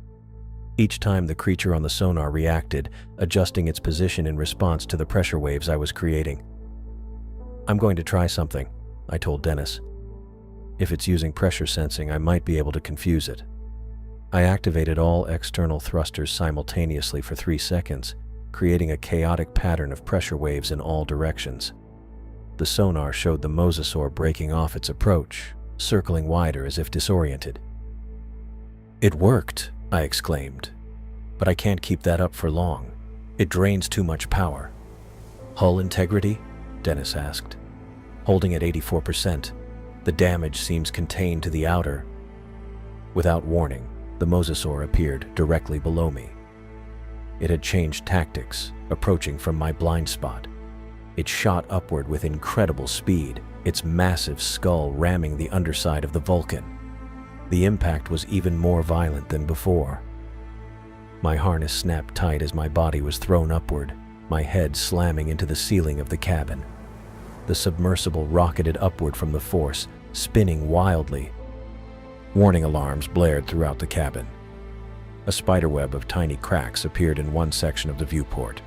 Speaker 1: Each time the creature on the sonar reacted, adjusting its position in response to the pressure waves I was creating. "I'm going to try something," I told Dennis. "If it's using pressure sensing, I might be able to confuse it." I activated all external thrusters simultaneously for 3 seconds, creating a chaotic pattern of pressure waves in all directions. The sonar showed the mosasaur breaking off its approach, circling wider as if disoriented. "It worked," I exclaimed. "But I can't keep that up for long. It drains too much power." "Hull integrity?" Dennis asked. "Holding at 84%. The damage seems contained to the outer." Without warning, the mosasaur appeared directly below me. It had changed tactics, approaching from my blind spot. It shot upward with incredible speed, its massive skull ramming the underside of the Vulcan. The impact was even more violent than before. My harness snapped tight as my body was thrown upward, my head slamming into the ceiling of the cabin. The submersible rocketed upward from the force, spinning wildly. Warning alarms blared throughout the cabin. A spiderweb of tiny cracks appeared in one section of the viewport.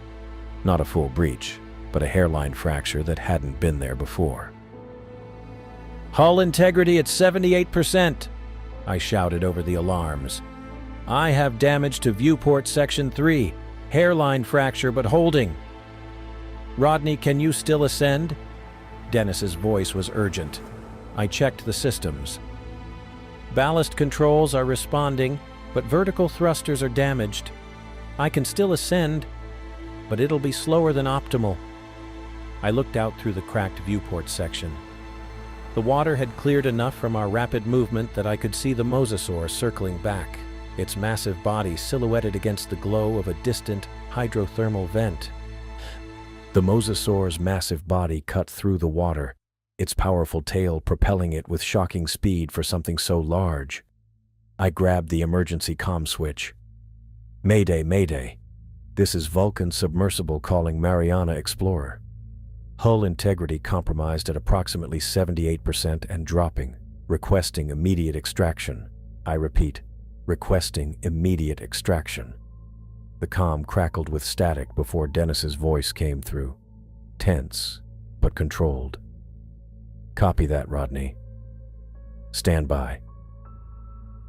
Speaker 1: Not a full breach, but a hairline fracture that hadn't been there before. "Hull integrity at 78%, I shouted over the alarms. "I have damage to viewport section 3, hairline fracture but holding." "Rodney, can you still ascend?" Dennis's voice was urgent. I checked the systems. "Ballast controls are responding, but vertical thrusters are damaged. I can still ascend, but it'll be slower than optimal." I looked out through the cracked viewport section. The water had cleared enough from our rapid movement that I could see the mosasaur circling back, its massive body silhouetted against the glow of a distant hydrothermal vent. The mosasaur's massive body cut through the water, its powerful tail propelling it with shocking speed for something so large. I grabbed the emergency comm switch. "Mayday, Mayday. This is Vulcan submersible calling Mariana Explorer. Hull integrity compromised at approximately 78% and dropping. Requesting immediate extraction. I repeat, requesting immediate extraction." The comm crackled with static before Dennis's voice came through. Tense, but controlled. "Copy that, Rodney. Stand by."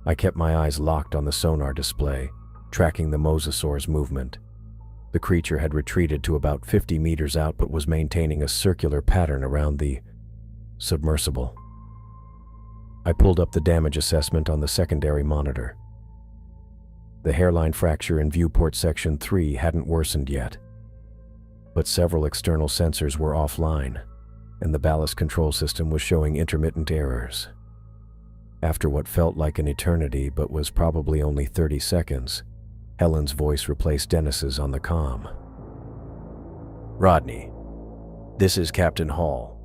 Speaker 1: I kept my eyes locked on the sonar display, tracking the mosasaur's movement. The creature had retreated to about 50 meters out but was maintaining a circular pattern around the submersible. I pulled up the damage assessment on the secondary monitor. The hairline fracture in viewport section 3 hadn't worsened yet, but several external sensors were offline, and the ballast control system was showing intermittent errors. After what felt like an eternity but was probably only 30 seconds, Helen's voice replaced Dennis's on the comm. "Rodney, this is Captain Hall.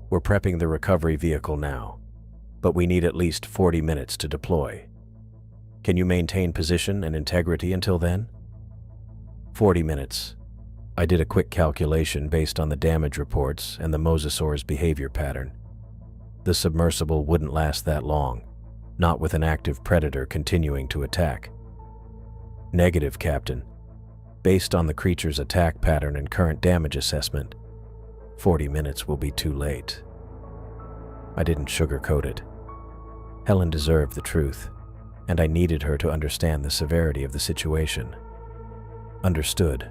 Speaker 1: We're prepping the recovery vehicle now, but we need at least 40 minutes to deploy. Can you maintain position and integrity until then?" 40 minutes. I did a quick calculation based on the damage reports and the mosasaur's behavior pattern. The submersible wouldn't last that long, not with an active predator continuing to attack. "Negative, Captain. Based on the creature's attack pattern and current damage assessment, 40 minutes will be too late." I didn't sugarcoat it. Helen deserved the truth, and I needed her to understand the severity of the situation. "Understood,"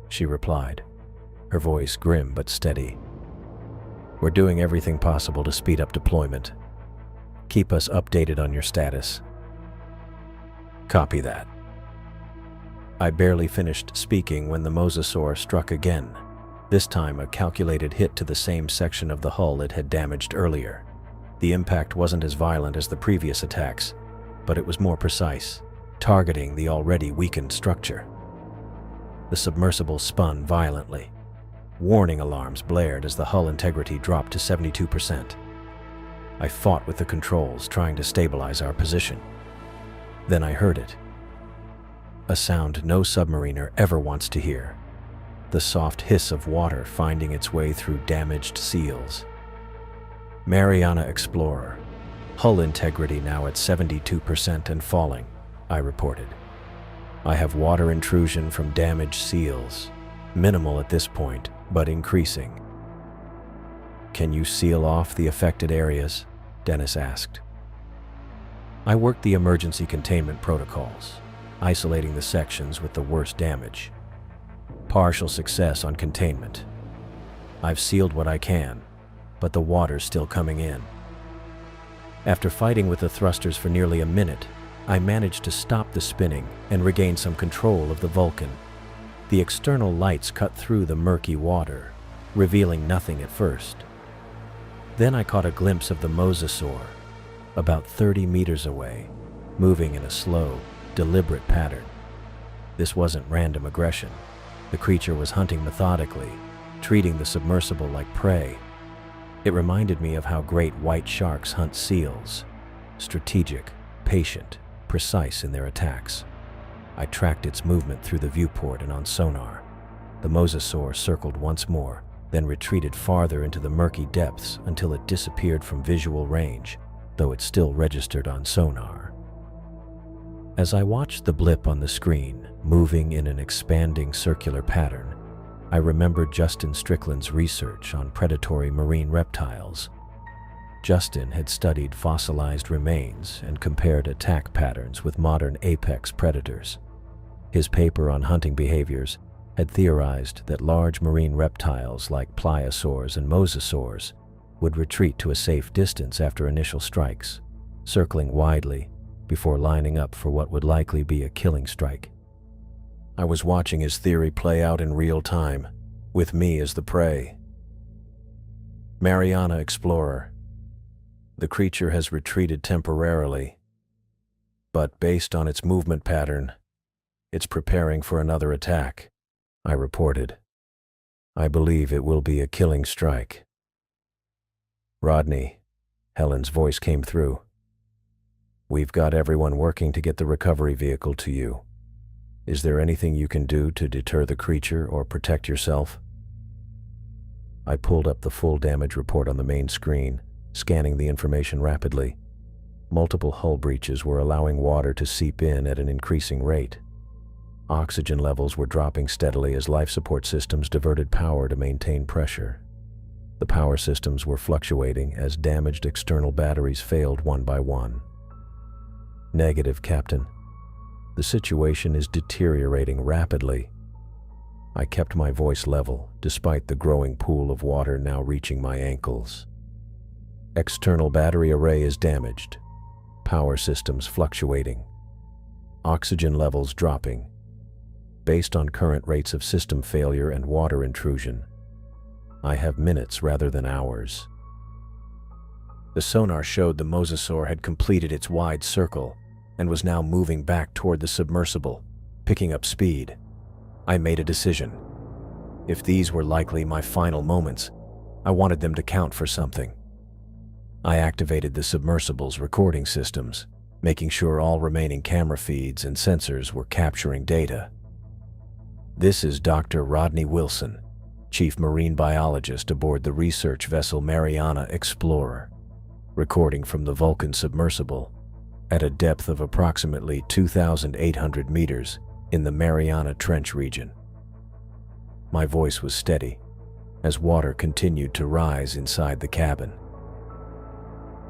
Speaker 1: she replied, her voice grim but steady. "We're doing everything possible to speed up deployment. Keep us updated on your status." "Copy that." I barely finished speaking when the mosasaur struck again, this time a calculated hit to the same section of the hull it had damaged earlier. The impact wasn't as violent as the previous attacks, but it was more precise, targeting the already weakened structure. The submersible spun violently. Warning alarms blared as the hull integrity dropped to 72%. I fought with the controls, trying to stabilize our position. Then I heard it. A sound no submariner ever wants to hear. The soft hiss of water finding its way through damaged seals. "Mariana Explorer. Hull integrity now at 72% and falling," I reported. "I have water intrusion from damaged seals. Minimal at this point, but increasing." "Can you seal off the affected areas?" Dennis asked. I worked the emergency containment protocols, isolating the sections with the worst damage. Partial success on containment. I've sealed what I can, but the water's still coming in. After fighting with the thrusters for nearly a minute, I managed to stop the spinning and regain some control of the Vulcan. The external lights cut through the murky water, revealing nothing at first. Then I caught a glimpse of the mosasaur, about 30 meters away, moving in a slow, deliberate pattern. This wasn't random aggression. The creature was hunting methodically, treating the submersible like prey. It reminded me of how great white sharks hunt seals, strategic, patient, precise in their attacks. I tracked its movement through the viewport and on sonar. The mosasaur circled once more, then retreated farther into the murky depths until it disappeared from visual range, though it still registered on sonar. As I watched the blip on the screen, moving in an expanding circular pattern, I remembered Justin Strickland's research on predatory marine reptiles. Justin had studied fossilized remains and compared attack patterns with modern apex predators. His paper on hunting behaviors had theorized that large marine reptiles like pliosaurs and mosasaurs would retreat to a safe distance after initial strikes, circling widely before lining up for what would likely be a killing strike. I was watching his theory play out in real time, with me as the prey. "Mariana Explorer. The creature has retreated temporarily, but based on its movement pattern, it's preparing for another attack," I reported. "I believe it will be a killing strike." "Rodney," Helen's voice came through. "We've got everyone working to get the recovery vehicle to you. Is there anything you can do to deter the creature or protect yourself?" I pulled up the full damage report on the main screen, scanning the information rapidly. Multiple hull breaches were allowing water to seep in at an increasing rate. Oxygen levels were dropping steadily as life support systems diverted power to maintain pressure. The power systems were fluctuating as damaged external batteries failed one by one. "Negative, Captain. The situation is deteriorating rapidly." I kept my voice level, despite the growing pool of water now reaching my ankles. External battery array is damaged. Power systems fluctuating. Oxygen levels dropping. Based on current rates of system failure and water intrusion, I have minutes rather than hours. The sonar showed the mosasaur had completed its wide circle and was now moving back toward the submersible, picking up speed. I made a decision. If these were likely my final moments, I wanted them to count for something. I activated the submersible's recording systems, making sure all remaining camera feeds and sensors were capturing data. This is Dr. Rodney Wilson, Chief Marine Biologist aboard the research vessel Mariana Explorer, recording from the Vulcan submersible at a depth of approximately 2,800 meters in the Mariana Trench region. My voice was steady as water continued to rise inside the cabin.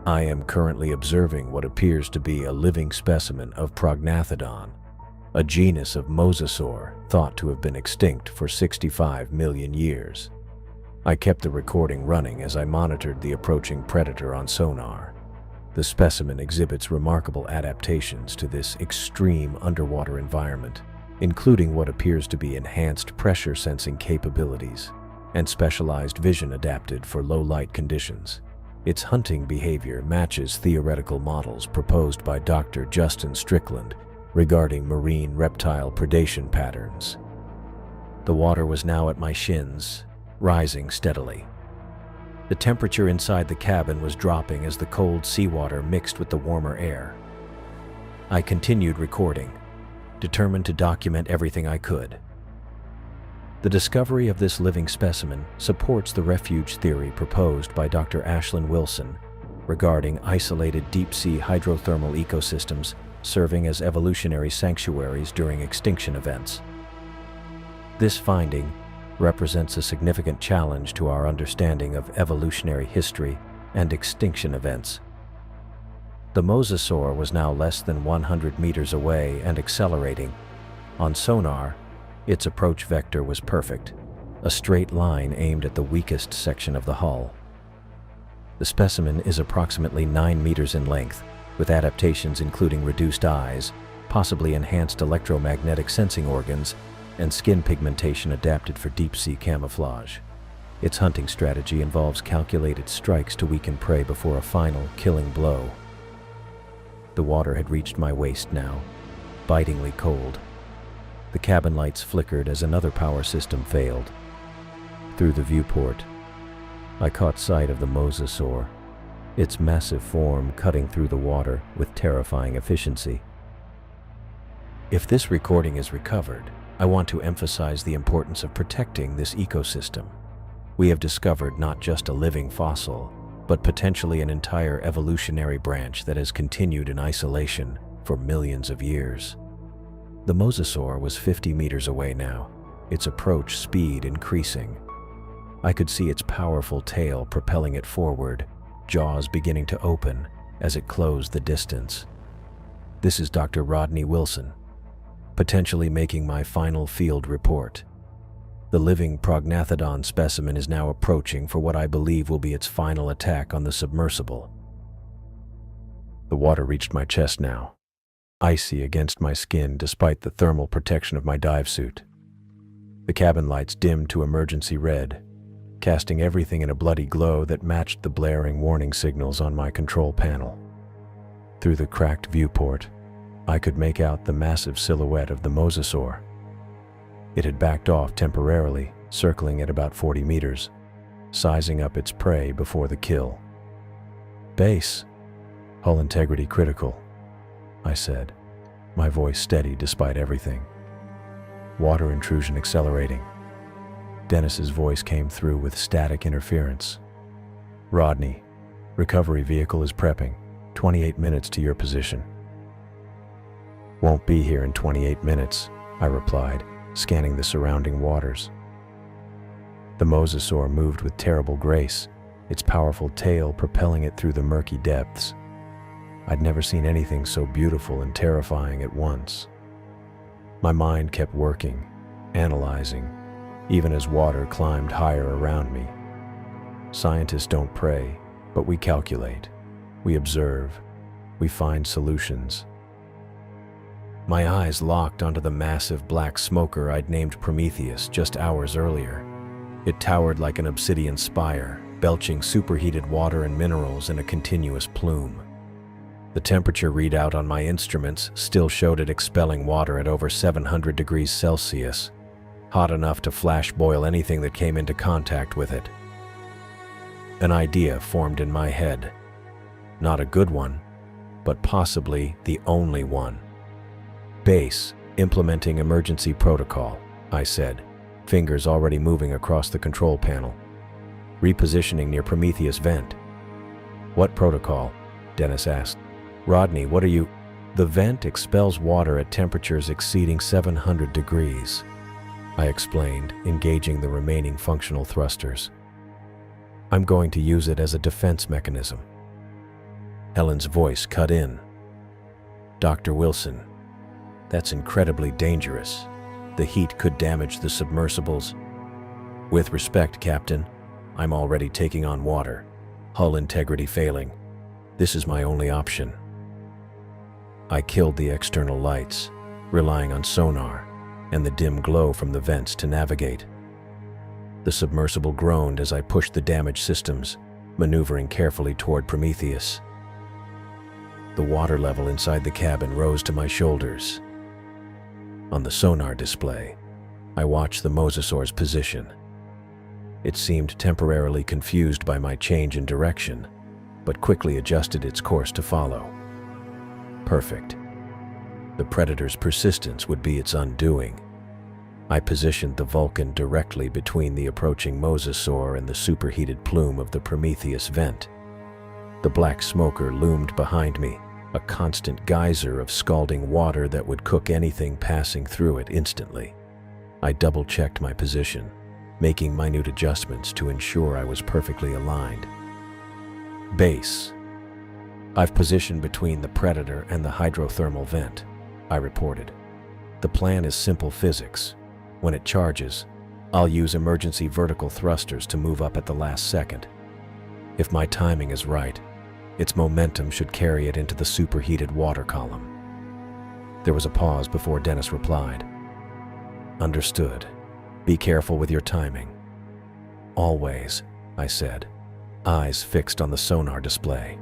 Speaker 1: I am currently observing what appears to be a living specimen of Prognathodon, a genus of mosasaur thought to have been extinct for 65 million years. I kept the recording running as I monitored the approaching predator on sonar. The specimen exhibits remarkable adaptations to this extreme underwater environment, including what appears to be enhanced pressure sensing capabilities and specialized vision adapted for low-light conditions. Its hunting behavior matches theoretical models proposed by Dr. Justin Strickland regarding marine reptile predation patterns. The water was now at my shins, rising steadily. The temperature inside the cabin was dropping as the cold seawater mixed with the warmer air. I continued recording, determined to document everything I could. The discovery of this living specimen supports the refuge theory proposed by Dr. Ashlyn Wilson regarding isolated deep-sea hydrothermal ecosystems serving as evolutionary sanctuaries during extinction events. This finding represents a significant challenge to our understanding of evolutionary history and extinction events. The mosasaur was now less than 100 meters away and accelerating. On sonar, its approach vector was perfect, a straight line aimed at the weakest section of the hull. The specimen is approximately 9 meters in length, with adaptations including reduced eyes, possibly enhanced electromagnetic sensing organs, and skin pigmentation adapted for deep-sea camouflage. Its hunting strategy involves calculated strikes to weaken prey before a final, killing blow. The water had reached my waist now, bitingly cold. The cabin lights flickered as another power system failed. Through the viewport, I caught sight of the mosasaur, its massive form cutting through the water with terrifying efficiency. If this recording is recovered, I want to emphasize the importance of protecting this ecosystem. We have discovered not just a living fossil, but potentially an entire evolutionary branch that has continued in isolation for millions of years. The mosasaur was 50 meters away now, its approach speed increasing. I could see its powerful tail propelling it forward, jaws beginning to open as it closed the distance. This is Dr. Rodney Wilson, potentially making my final field report. The living Prognathodon specimen is now approaching for what I believe will be its final attack on the submersible. The water reached my chest now, icy against my skin despite the thermal protection of my dive suit. The cabin lights dimmed to emergency red, casting everything in a bloody glow that matched the blaring warning signals on my control panel. Through the cracked viewport, I could make out the massive silhouette of the mosasaur. It had backed off temporarily, circling at about 40 meters, sizing up its prey before the kill. "Base. Hull integrity critical," I said, my voice steady despite everything. "Water intrusion accelerating." Dennis's voice came through with static interference. "Rodney, recovery vehicle is prepping. 28 minutes to your position." "Won't be here in 28 minutes, I replied, scanning the surrounding waters. The mosasaur moved with terrible grace, its powerful tail propelling it through the murky depths. I'd never seen anything so beautiful and terrifying at once. My mind kept working, analyzing, even as water climbed higher around me. Scientists don't pray, But we calculate, we observe, we find solutions. My eyes locked onto the massive black smoker I'd named Prometheus just hours earlier. It towered like an obsidian spire, belching superheated water and minerals in a continuous plume. The temperature readout on my instruments still showed it expelling water at over 700 degrees Celsius, hot enough to flash boil anything that came into contact with it. An idea formed in my head. Not a good one, but possibly the only one. Base, implementing emergency protocol, I said, fingers already moving across the control panel. Repositioning near Prometheus vent. What protocol? Dennis asked. Rodney, what are you? The vent expels water at temperatures exceeding 700 degrees, I explained, engaging the remaining functional thrusters. I'm going to use it as a defense mechanism. Helen's voice cut in. Dr. Wilson, that's incredibly dangerous. The heat could damage the submersibles. With respect, Captain, I'm already taking on water. Hull integrity failing. This is my only option. I killed the external lights, relying on sonar and the dim glow from the vents to navigate. The submersible groaned as I pushed the damaged systems, maneuvering carefully toward Prometheus. The water level inside the cabin rose to my shoulders. On the sonar display, I watched the mosasaur's position. It seemed temporarily confused by my change in direction, but quickly adjusted its course to follow. Perfect. The predator's persistence would be its undoing. I positioned the Vulcan directly between the approaching mosasaur and the superheated plume of the Prometheus vent. The black smoker loomed behind me, a constant geyser of scalding water that would cook anything passing through it instantly. I double-checked my position, making minute adjustments to ensure I was perfectly aligned. Base. I've positioned between the predator and the hydrothermal vent, I reported. The plan is simple physics. When it charges, I'll use emergency vertical thrusters to move up at the last second. If my timing is right, its momentum should carry it into the superheated water column. There was a pause before Dennis replied. Understood. Be careful with your timing. Always, I said, eyes fixed on the sonar display.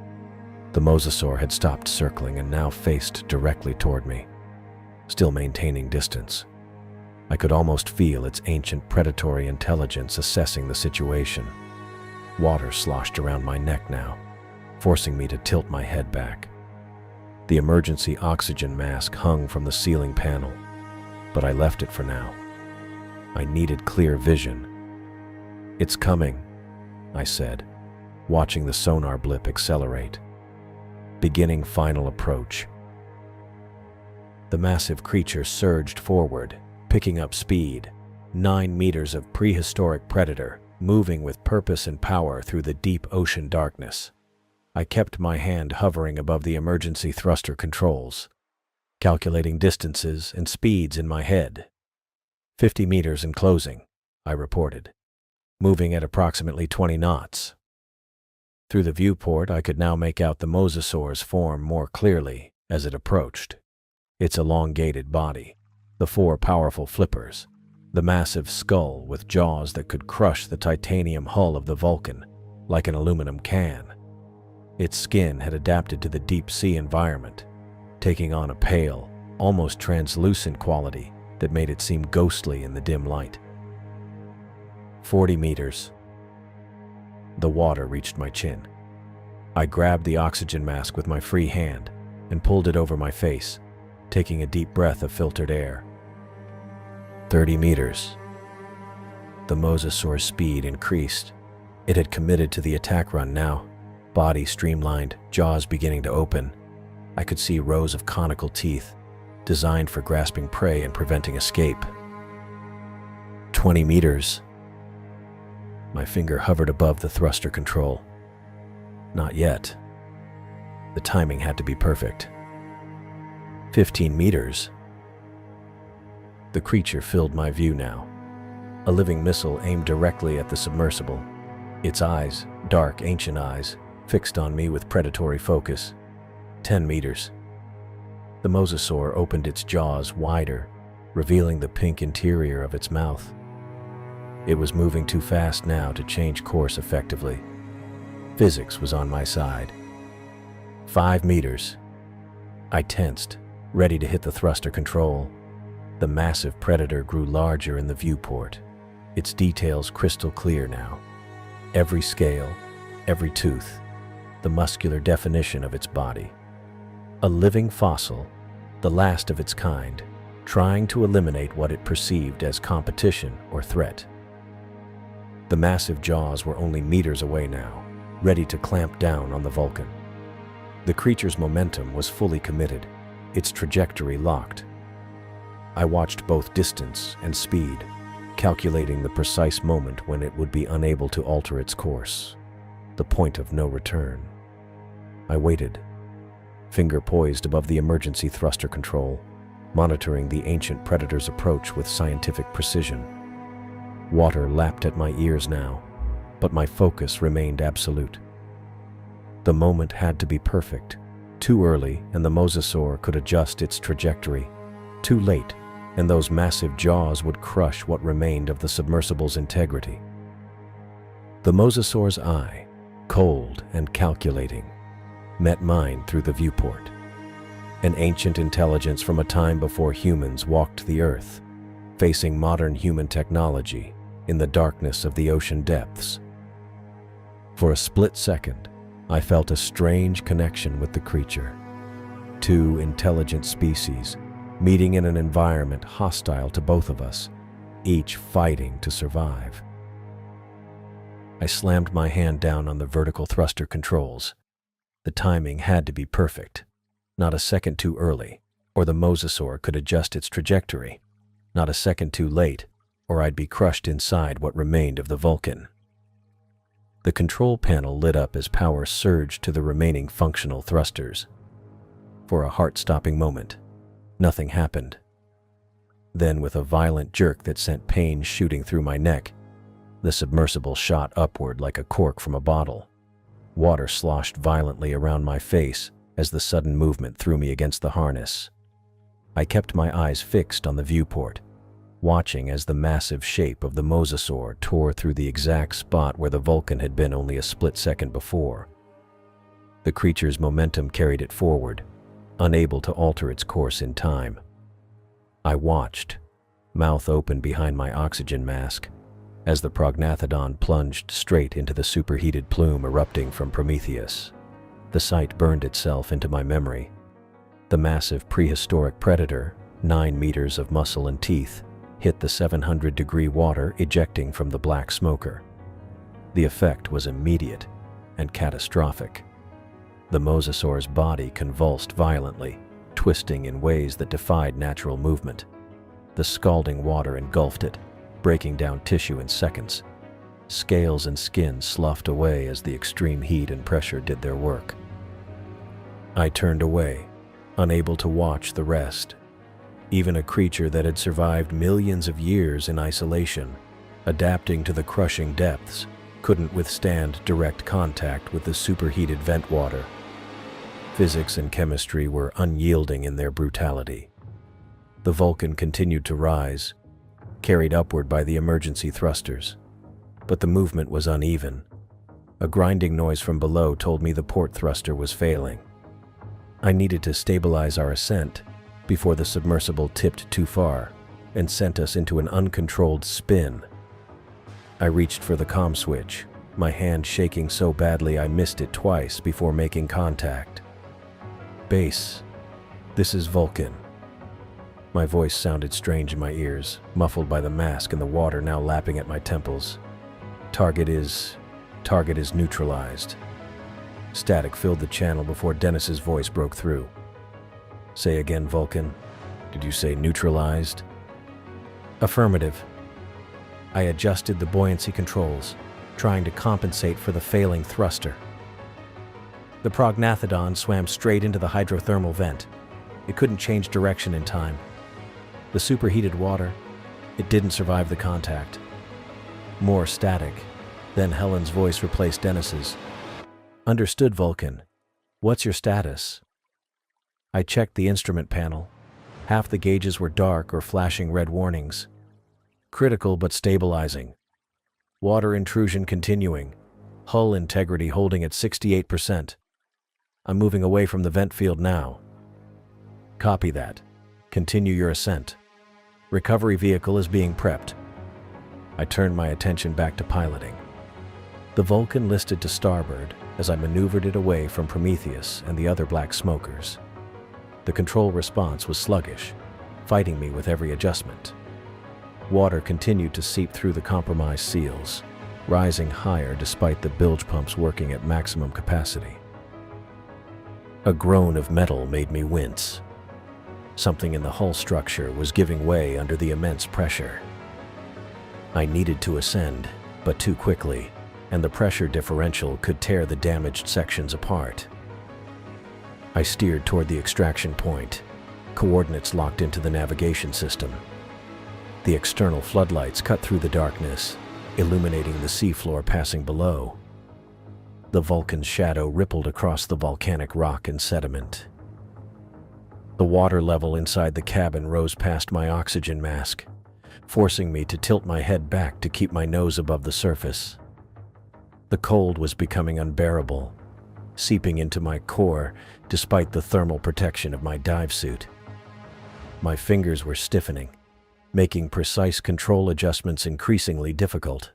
Speaker 1: The mosasaur had stopped circling and now faced directly toward me, still maintaining distance. I could almost feel its ancient predatory intelligence assessing the situation. Water sloshed around my neck now, forcing me to tilt my head back. The emergency oxygen mask hung from the ceiling panel, but I left it for now. I needed clear vision. It's coming, I said, watching the sonar blip accelerate. Beginning final approach. The massive creature surged forward, picking up speed. 9 meters of prehistoric predator, moving with purpose and power through the deep ocean darkness. I kept my hand hovering above the emergency thruster controls, calculating distances and speeds in my head. 50 meters and closing, I reported, moving at approximately 20 knots. Through the viewport, I could now make out the mosasaur's form more clearly as it approached. Its elongated body, the 4 powerful flippers, the massive skull with jaws that could crush the titanium hull of the Vulcan like an aluminum can. Its skin had adapted to the deep sea environment, taking on a pale, almost translucent quality that made it seem ghostly in the dim light. 40 meters. The water reached my chin. I grabbed the oxygen mask with my free hand and pulled it over my face, taking a deep breath of filtered air. 30 meters. The mosasaur's speed increased. It had committed to the attack run now, body streamlined, jaws beginning to open. I could see rows of conical teeth, designed for grasping prey and preventing escape. 20 meters. My finger hovered above the thruster control. Not yet. The timing had to be perfect. 15 meters. The creature filled my view now. A living missile aimed directly at the submersible. Its eyes, dark, ancient eyes, fixed on me with predatory focus. 10 meters. The mosasaur opened its jaws wider, revealing the pink interior of its mouth. It was moving too fast now to change course effectively. Physics was on my side. 5 meters. I tensed, ready to hit the thruster control. The massive predator grew larger in the viewport, its details crystal clear now. Every scale, every tooth, the muscular definition of its body. A living fossil, the last of its kind, trying to eliminate what it perceived as competition or threat. The massive jaws were only meters away now, ready to clamp down on the Vulcan. The creature's momentum was fully committed, its trajectory locked. I watched both distance and speed, calculating the precise moment when it would be unable to alter its course, the point of no return. I waited, finger poised above the emergency thruster control, monitoring the ancient predator's approach with scientific precision. Water lapped at my ears now, but my focus remained absolute. The moment had to be perfect. Too early, and the mosasaur could adjust its trajectory. Too late, and those massive jaws would crush what remained of the submersible's integrity. The mosasaur's eye, cold and calculating, met mine through the viewport. An ancient intelligence from a time before humans walked the earth, facing modern human technology in the darkness of the ocean depths. For a split second, I felt a strange connection with the creature. Two intelligent species meeting in an environment hostile to both of us, each fighting to survive. I slammed my hand down on the vertical thruster controls. The timing had to be perfect, not a second too early, or the mosasaur could adjust its trajectory, not a second too late, or I'd be crushed inside what remained of the Vulcan. The control panel lit up as power surged to the remaining functional thrusters. For a heart-stopping moment, nothing happened. Then, with a violent jerk that sent pain shooting through my neck, the submersible shot upward like a cork from a bottle. Water sloshed violently around my face as the sudden movement threw me against the harness. I kept my eyes fixed on the viewport, watching as the massive shape of the mosasaur tore through the exact spot where the Vulcan had been only a split second before. The creature's momentum carried it forward, unable to alter its course in time. I watched, mouth open behind my oxygen mask, as the prognathodon plunged straight into the superheated plume erupting from Prometheus. The sight burned itself into my memory. The massive prehistoric predator, 9 meters of muscle and teeth, hit the 700-degree water ejecting from the black smoker. The effect was immediate and catastrophic. The mosasaur's body convulsed violently, twisting in ways that defied natural movement. The scalding water engulfed it, breaking down tissue in seconds. Scales and skin sloughed away as the extreme heat and pressure did their work. I turned away, unable to watch the rest. Even a creature that had survived millions of years in isolation, adapting to the crushing depths, couldn't withstand direct contact with the superheated vent water. Physics and chemistry were unyielding in their brutality. The Vulcan continued to rise, carried upward by the emergency thrusters. But the movement was uneven. A grinding noise from below told me the port thruster was failing. I needed to stabilize our ascent before the submersible tipped too far and sent us into an uncontrolled spin. I reached for the comm switch, my hand shaking so badly I missed it twice before making contact. "Base, this is Vulcan." My voice sounded strange in my ears, muffled by the mask and the water now lapping at my temples. Target is neutralized." Static filled the channel before Dennis's voice broke through. "Say again, Vulcan. Did you say neutralized?" "Affirmative." I adjusted the buoyancy controls, trying to compensate for the failing thruster. The prognathodon swam straight into the hydrothermal vent. It couldn't change direction in time. The superheated water, it didn't survive the contact. More static. Then Helen's voice replaced Dennis's. Understood, Vulcan. What's your status? I checked the instrument panel. Half the gauges were dark or flashing red warnings. Critical but stabilizing. Water intrusion continuing. Hull integrity holding at 68%. I'm moving away from the vent field now. Copy that. Continue your ascent. Recovery vehicle is being prepped. I turned my attention back to piloting. The Vulcan listed to starboard as I maneuvered it away from Prometheus and the other black smokers. The control response was sluggish, fighting me with every adjustment. Water continued to seep through the compromised seals, rising higher despite the bilge pumps working at maximum capacity. A groan of metal made me wince. Something in the hull structure was giving way under the immense pressure. I needed to ascend, but too quickly, and the pressure differential could tear the damaged sections apart. I steered toward the extraction point, coordinates locked into the navigation system. The external floodlights cut through the darkness, illuminating the seafloor passing below. The Vulcan's shadow rippled across the volcanic rock and sediment. The water level inside the cabin rose past my oxygen mask, forcing me to tilt my head back to keep my nose above the surface. The cold was becoming unbearable, seeping into my core despite the thermal protection of my dive suit. My fingers were stiffening, making precise control adjustments increasingly difficult.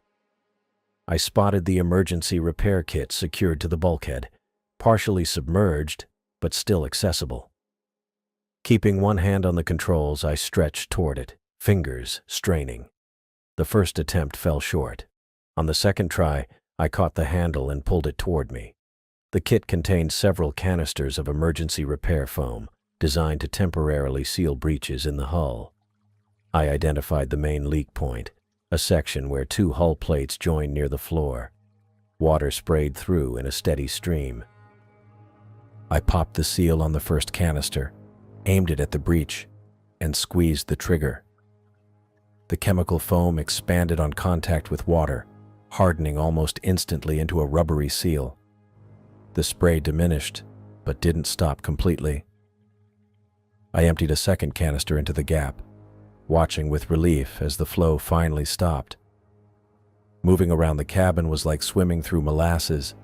Speaker 1: I spotted the emergency repair kit secured to the bulkhead, partially submerged, but still accessible. Keeping one hand on the controls, I stretched toward it, fingers straining. The first attempt fell short. On the second try, I caught the handle and pulled it toward me. The kit contained several canisters of emergency repair foam, designed to temporarily seal breaches in the hull. I identified the main leak point, a section where two hull plates joined near the floor. Water sprayed through in a steady stream. I popped the seal on the first canister, aimed it at the breach, and squeezed the trigger. The chemical foam expanded on contact with water, hardening almost instantly into a rubbery seal. The spray diminished, but didn't stop completely. I emptied a second canister into the gap, watching with relief as the flow finally stopped. Moving around the cabin was like swimming through molasses.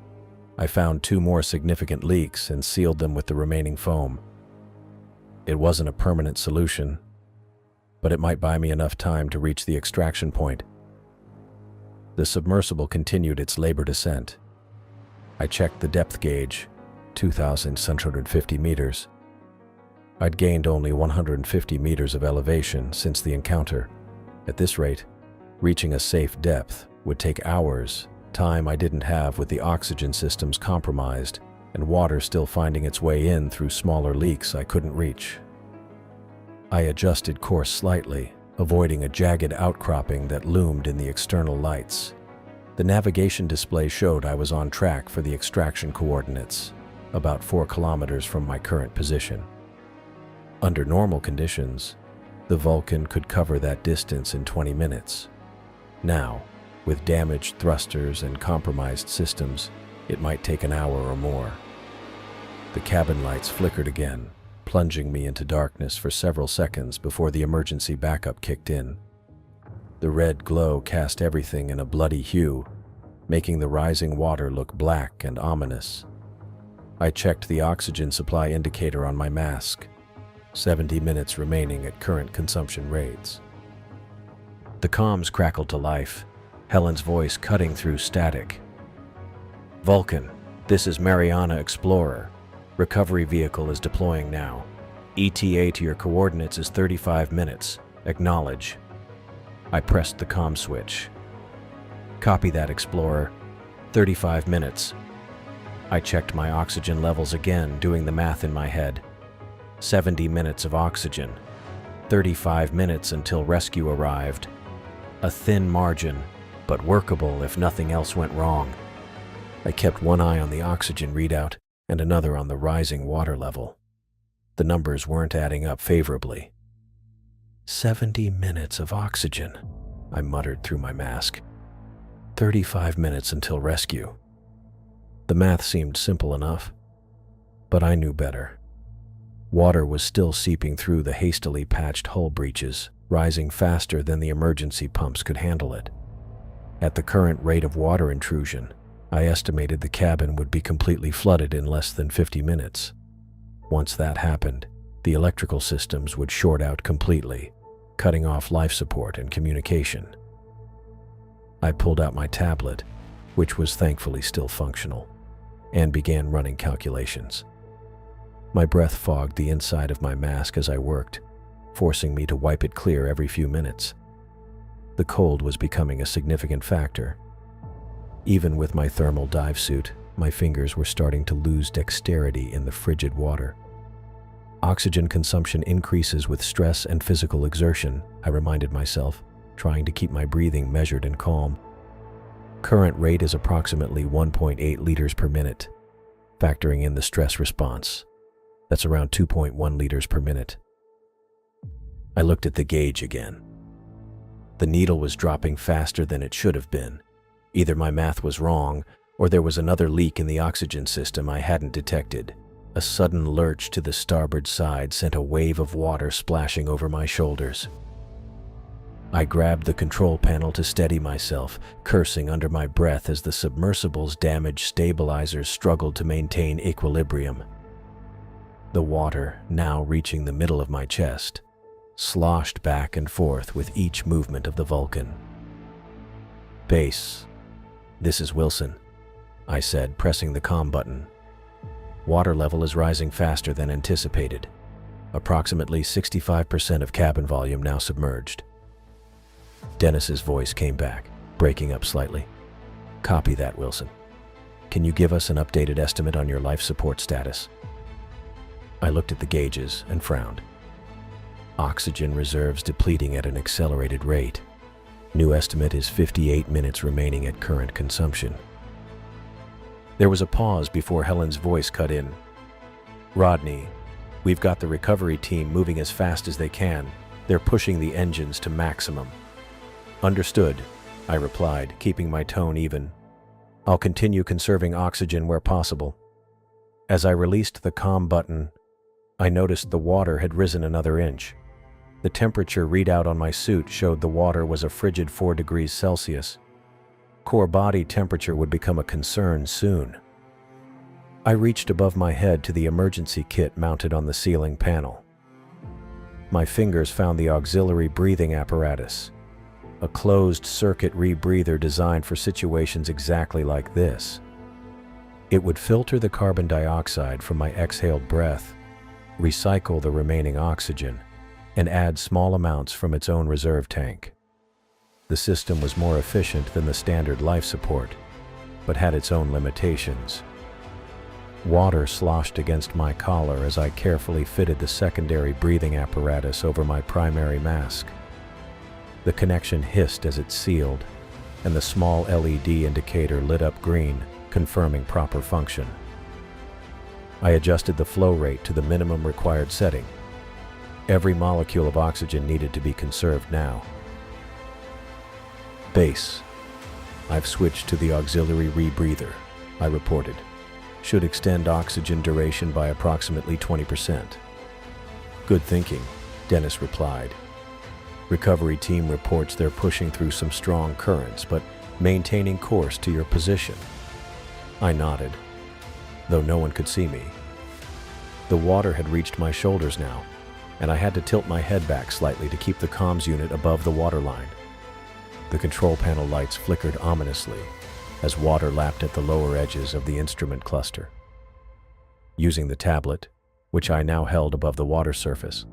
Speaker 1: I found two more significant leaks and sealed them with the remaining foam. It wasn't a permanent solution, but it might buy me enough time to reach the extraction point. The submersible continued its labored ascent. I checked the depth gauge, 2,650 meters. I'd gained only 150 meters of elevation since the encounter. At this rate, reaching a safe depth would take hours, time I didn't have with the oxygen systems compromised and water still finding its way in through smaller leaks I couldn't reach. I adjusted course slightly, avoiding a jagged outcropping that loomed in the external lights. The navigation display showed I was on track for the extraction coordinates, about 4 kilometers from my current position. Under normal conditions, the Vulcan could cover that distance in 20 minutes. Now, with damaged thrusters and compromised systems, it might take an hour or more. The cabin lights flickered again, plunging me into darkness for several seconds before the emergency backup kicked in. The red glow cast everything in a bloody hue, making the rising water look black and ominous. I checked the oxygen supply indicator on my mask. 70 minutes remaining at current consumption rates. The comms crackled to life, Helen's voice cutting through static. Vulcan, this is Mariana Explorer. Recovery vehicle is deploying now. ETA to your coordinates is 35 minutes. Acknowledge. I pressed the comm switch. Copy that, Explorer. 35 minutes. I checked my oxygen levels again, doing the math in my head. 70 minutes of oxygen. 35 minutes until rescue arrived. A thin margin, but workable if nothing else went wrong. I kept one eye on the oxygen readout and another on the rising water level. The numbers weren't adding up favorably. 70 minutes of oxygen, I muttered through my mask. 35 minutes until rescue. The math seemed simple enough, but I knew better. Water was still seeping through the hastily patched hull breaches, rising faster than the emergency pumps could handle it. At the current rate of water intrusion, I estimated the cabin would be completely flooded in less than 50 minutes. Once that happened, the electrical systems would short out completely, cutting off life support and communication. I pulled out my tablet, which was thankfully still functional, and began running calculations. My breath fogged the inside of my mask as I worked, forcing me to wipe it clear every few minutes. The cold was becoming a significant factor. Even with my thermal dive suit, my fingers were starting to lose dexterity in the frigid water. Oxygen consumption increases with stress and physical exertion, I reminded myself, trying to keep my breathing measured and calm. Current rate is approximately 1.8 liters per minute, factoring in the stress response. That's around 2.1 liters per minute. I looked at the gauge again. The needle was dropping faster than it should have been. Either my math was wrong, or there was another leak in the oxygen system I hadn't detected. A sudden lurch to the starboard side sent a wave of water splashing over my shoulders. I grabbed the control panel to steady myself, cursing under my breath as the submersible's damaged stabilizers struggled to maintain equilibrium. The water, now reaching the middle of my chest, sloshed back and forth with each movement of the Vulcan. "Base, this is Wilson," I said, pressing the comm button. "Water level is rising faster than anticipated. Approximately 65% of cabin volume now submerged." Dennis's voice came back, breaking up slightly. "Copy that, Wilson. Can you give us an updated estimate on your life support status?" I looked at the gauges and frowned. Oxygen reserves depleting at an accelerated rate. New estimate is 58 minutes remaining at current consumption. There was a pause before Helen's voice cut in. "Rodney, we've got the recovery team moving as fast as they can. They're pushing the engines to maximum." "Understood," I replied, keeping my tone even. "I'll continue conserving oxygen where possible." As I released the comm button, I noticed the water had risen another inch. The temperature readout on my suit showed the water was a frigid 4 degrees Celsius. Core body temperature would become a concern soon. I reached above my head to the emergency kit mounted on the ceiling panel. My fingers found the auxiliary breathing apparatus, a closed-circuit rebreather designed for situations exactly like this. It would filter the carbon dioxide from my exhaled breath, recycle the remaining oxygen, and add small amounts from its own reserve tank. The system was more efficient than the standard life support, but had its own limitations. Water sloshed against my collar as I carefully fitted the secondary breathing apparatus over my primary mask. The connection hissed as it sealed, and the small LED indicator lit up green, confirming proper function. I adjusted the flow rate to the minimum required setting. Every molecule of oxygen needed to be conserved now. "Base, I've switched to the auxiliary rebreather," I reported. "Should extend oxygen duration by approximately 20%. "Good thinking," Dennis replied. "Recovery team reports they're pushing through some strong currents, but maintaining course to your position." I nodded, though no one could see me. The water had reached my shoulders now, and I had to tilt my head back slightly to keep the comms unit above the waterline. The control panel lights flickered ominously as water lapped at the lower edges of the instrument cluster. Using the tablet, which I now held above the water surface,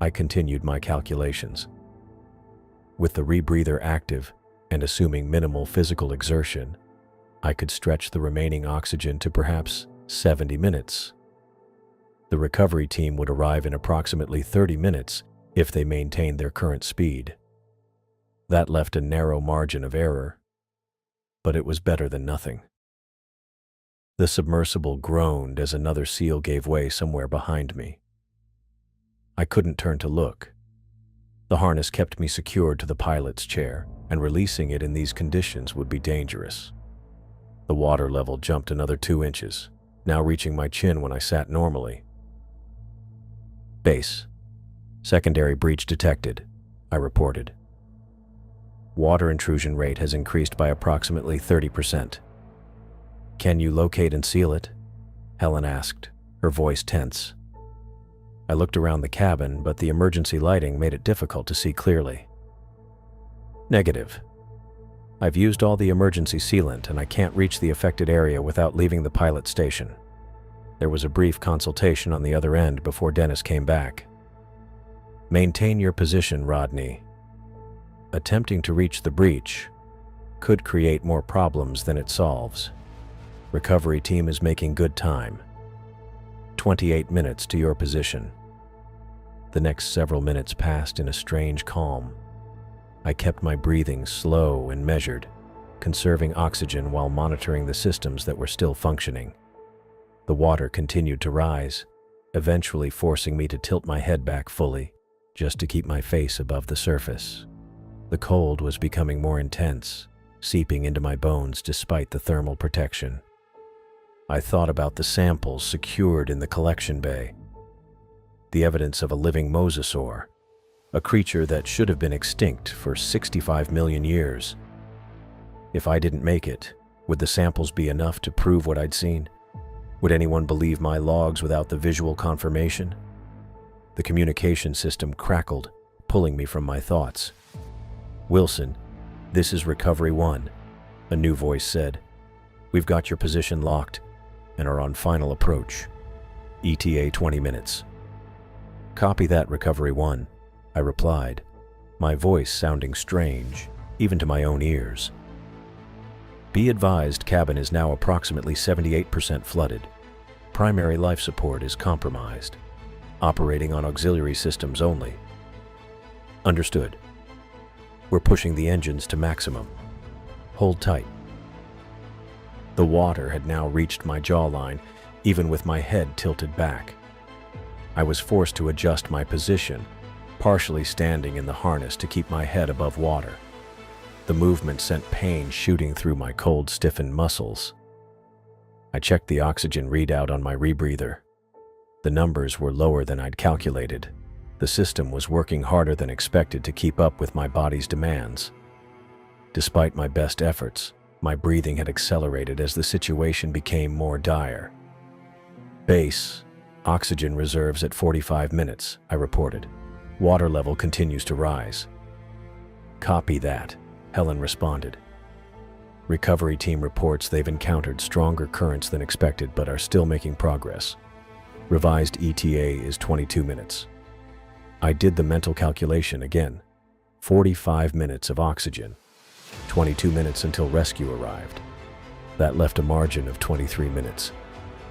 Speaker 1: I continued my calculations. With the rebreather active and assuming minimal physical exertion, I could stretch the remaining oxygen to perhaps 70 minutes. The recovery team would arrive in approximately 30 minutes if they maintained their current speed. That left a narrow margin of error, but it was better than nothing. The submersible groaned as another seal gave way somewhere behind me. I couldn't turn to look. The harness kept me secured to the pilot's chair, and releasing it in these conditions would be dangerous. The water level jumped another 2 inches, now reaching my chin when I sat normally. Base. Secondary breach detected, I reported. Water intrusion rate has increased by approximately 30%. Can you locate and seal it? Helen asked, her voice tense. I looked around the cabin, but the emergency lighting made it difficult to see clearly. Negative. I've used all the emergency sealant and I can't reach the affected area without leaving the pilot station. There was a brief consultation on the other end before Dennis came back. Maintain your position, Rodney. Attempting to reach the breach could create more problems than it solves. Recovery team is making good time. 28 minutes to your position. The next several minutes passed in a strange calm. I kept my breathing slow and measured, conserving oxygen while monitoring the systems that were still functioning. The water continued to rise, eventually forcing me to tilt my head back fully, just to keep my face above the surface. The cold was becoming more intense, seeping into my bones despite the thermal protection. I thought about the samples secured in the collection bay. The evidence of a living mosasaur, a creature that should have been extinct for 65 million years. If I didn't make it, would the samples be enough to prove what I'd seen? Would anyone believe my logs without the visual confirmation? The communication system crackled, pulling me from my thoughts. Wilson, this is Recovery 1, a new voice said. We've got your position locked and are on final approach. ETA 20 minutes. Copy that, Recovery 1, I replied, my voice sounding strange, even to my own ears. Be advised, cabin is now approximately 78% flooded. Primary life support is compromised. Operating on auxiliary systems only. Understood. We're pushing the engines to maximum. Hold tight. The water had now reached my jawline, even with my head tilted back. I was forced to adjust my position, partially standing in the harness to keep my head above water. The movement sent pain shooting through my cold, stiffened muscles. I checked the oxygen readout on my rebreather. The numbers were lower than I'd calculated. The system was working harder than expected to keep up with my body's demands. Despite my best efforts, my breathing had accelerated as the situation became more dire. Base, oxygen reserves at 45 minutes, I reported. Water level continues to rise. Copy that, Helen responded. Recovery team reports they've encountered stronger currents than expected but are still making progress. Revised ETA is 22 minutes. I did the mental calculation again. 45 minutes of oxygen. 22 minutes until rescue arrived. That left a margin of 23 minutes,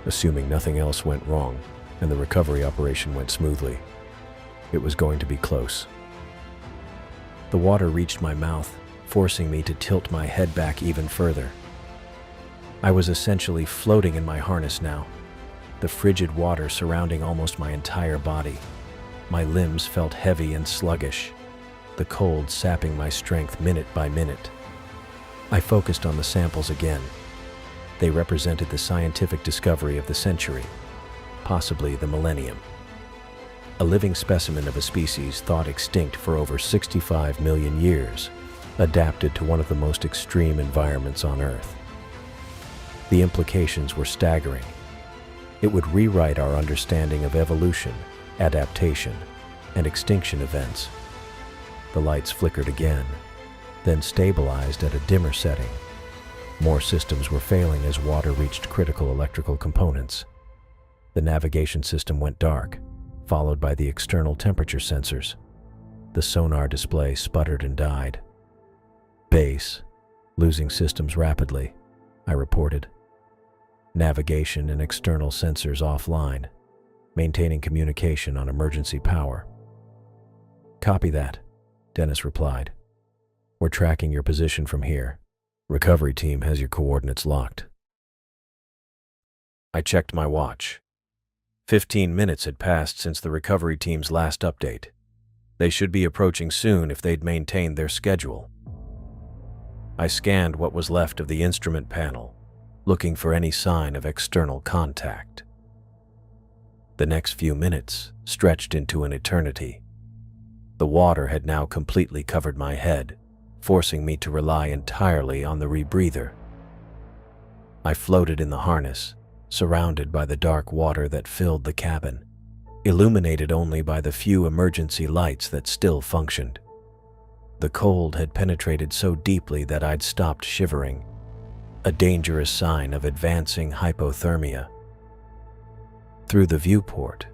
Speaker 1: assuming nothing else went wrong and the recovery operation went smoothly. It was going to be close. The water reached my mouth, forcing me to tilt my head back even further. I was essentially floating in my harness now, the frigid water surrounding almost my entire body. My limbs felt heavy and sluggish, the cold sapping my strength minute by minute. I focused on the samples again. They represented the scientific discovery of the century, possibly the millennium. A living specimen of a species thought extinct for over 65 million years, adapted to one of the most extreme environments on Earth. The implications were staggering. It would rewrite our understanding of evolution, adaptation, and extinction events. The lights flickered again, then stabilized at a dimmer setting. More systems were failing as water reached critical electrical components. The navigation system went dark, followed by the external temperature sensors. The sonar display sputtered and died. Base, losing systems rapidly, I reported. Navigation and external sensors offline, maintaining communication on emergency power. Copy that, Dennis replied. We're tracking your position from here. Recovery team has your coordinates locked. I checked my watch. 15 minutes had passed since the recovery team's last update. They should be approaching soon if they'd maintained their schedule. I scanned what was left of the instrument panel, looking for any sign of external contact. The next few minutes stretched into an eternity. The water had now completely covered my head, forcing me to rely entirely on the rebreather. I floated in the harness, surrounded by the dark water that filled the cabin, illuminated only by the few emergency lights that still functioned. The cold had penetrated so deeply that I'd stopped shivering, a dangerous sign of advancing hypothermia. Through the viewport,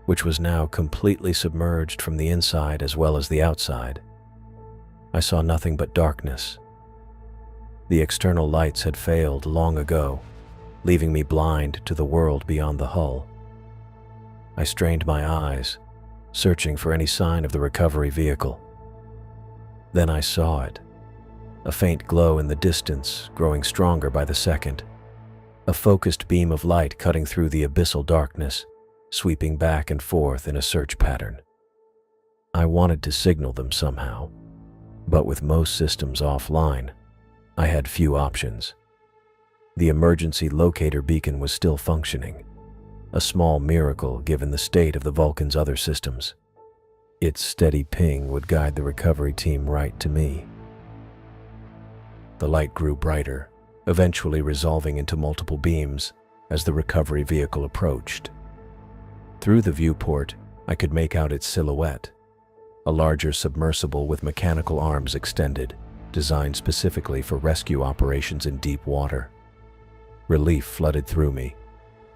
Speaker 1: which was now completely submerged from the inside as well as the outside, I saw nothing but darkness. The external lights had failed long ago, leaving me blind to the world beyond the hull. I strained my eyes, searching for any sign of the recovery vehicle. Then I saw it, a faint glow in the distance, growing stronger by the second, a focused beam of light cutting through the abyssal darkness, sweeping back and forth in a search pattern. I wanted to signal them somehow, but with most systems offline, I had few options. The emergency locator beacon was still functioning, a small miracle given the state of the Vulcan's other systems. Its steady ping would guide the recovery team right to me. The light grew brighter, eventually resolving into multiple beams as the recovery vehicle approached. Through the viewport, I could make out its silhouette, a larger submersible with mechanical arms extended, designed specifically for rescue operations in deep water. Relief flooded through me,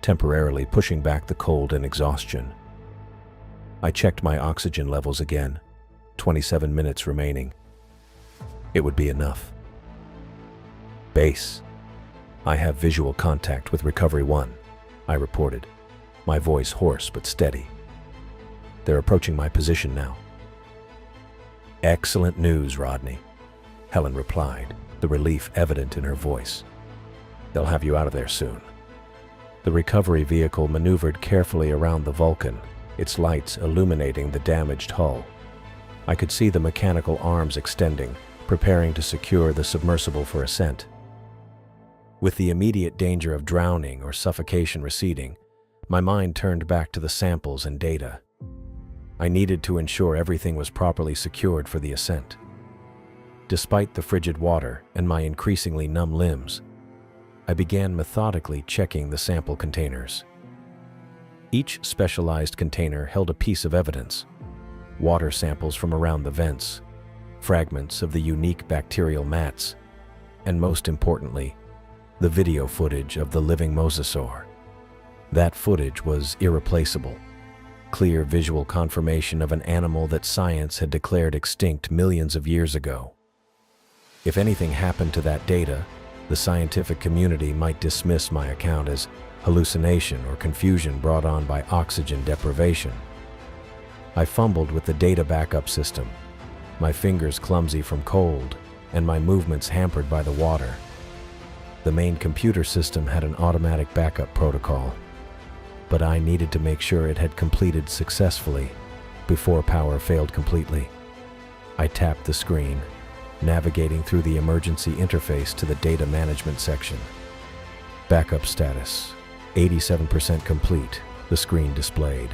Speaker 1: temporarily pushing back the cold and exhaustion. I checked my oxygen levels again, 27 minutes remaining. It would be enough. Base. I have visual contact with Recovery 1, I reported, my voice hoarse but steady. They're approaching my position now. Excellent news, Rodney, Helen replied, the relief evident in her voice. They'll have you out of there soon. The recovery vehicle maneuvered carefully around the Vulcan, its lights illuminating the damaged hull. I could see the mechanical arms extending, preparing to secure the submersible for ascent. With the immediate danger of drowning or suffocation receding, my mind turned back to the samples and data. I needed to ensure everything was properly secured for the ascent. Despite the frigid water and my increasingly numb limbs, I began methodically checking the sample containers. Each specialized container held a piece of evidence: water samples from around the vents, fragments of the unique bacterial mats, and most importantly, the video footage of the living mosasaur. That footage was irreplaceable, clear visual confirmation of an animal that science had declared extinct millions of years ago. If anything happened to that data, the scientific community might dismiss my account as hallucination or confusion brought on by oxygen deprivation. I fumbled with the data backup system, my fingers clumsy from cold and my movements hampered by the water. The main computer system had an automatic backup protocol, but I needed to make sure it had completed successfully before power failed completely. I tapped the screen, navigating through the emergency interface to the data management section. Backup status, 87% complete, the screen displayed.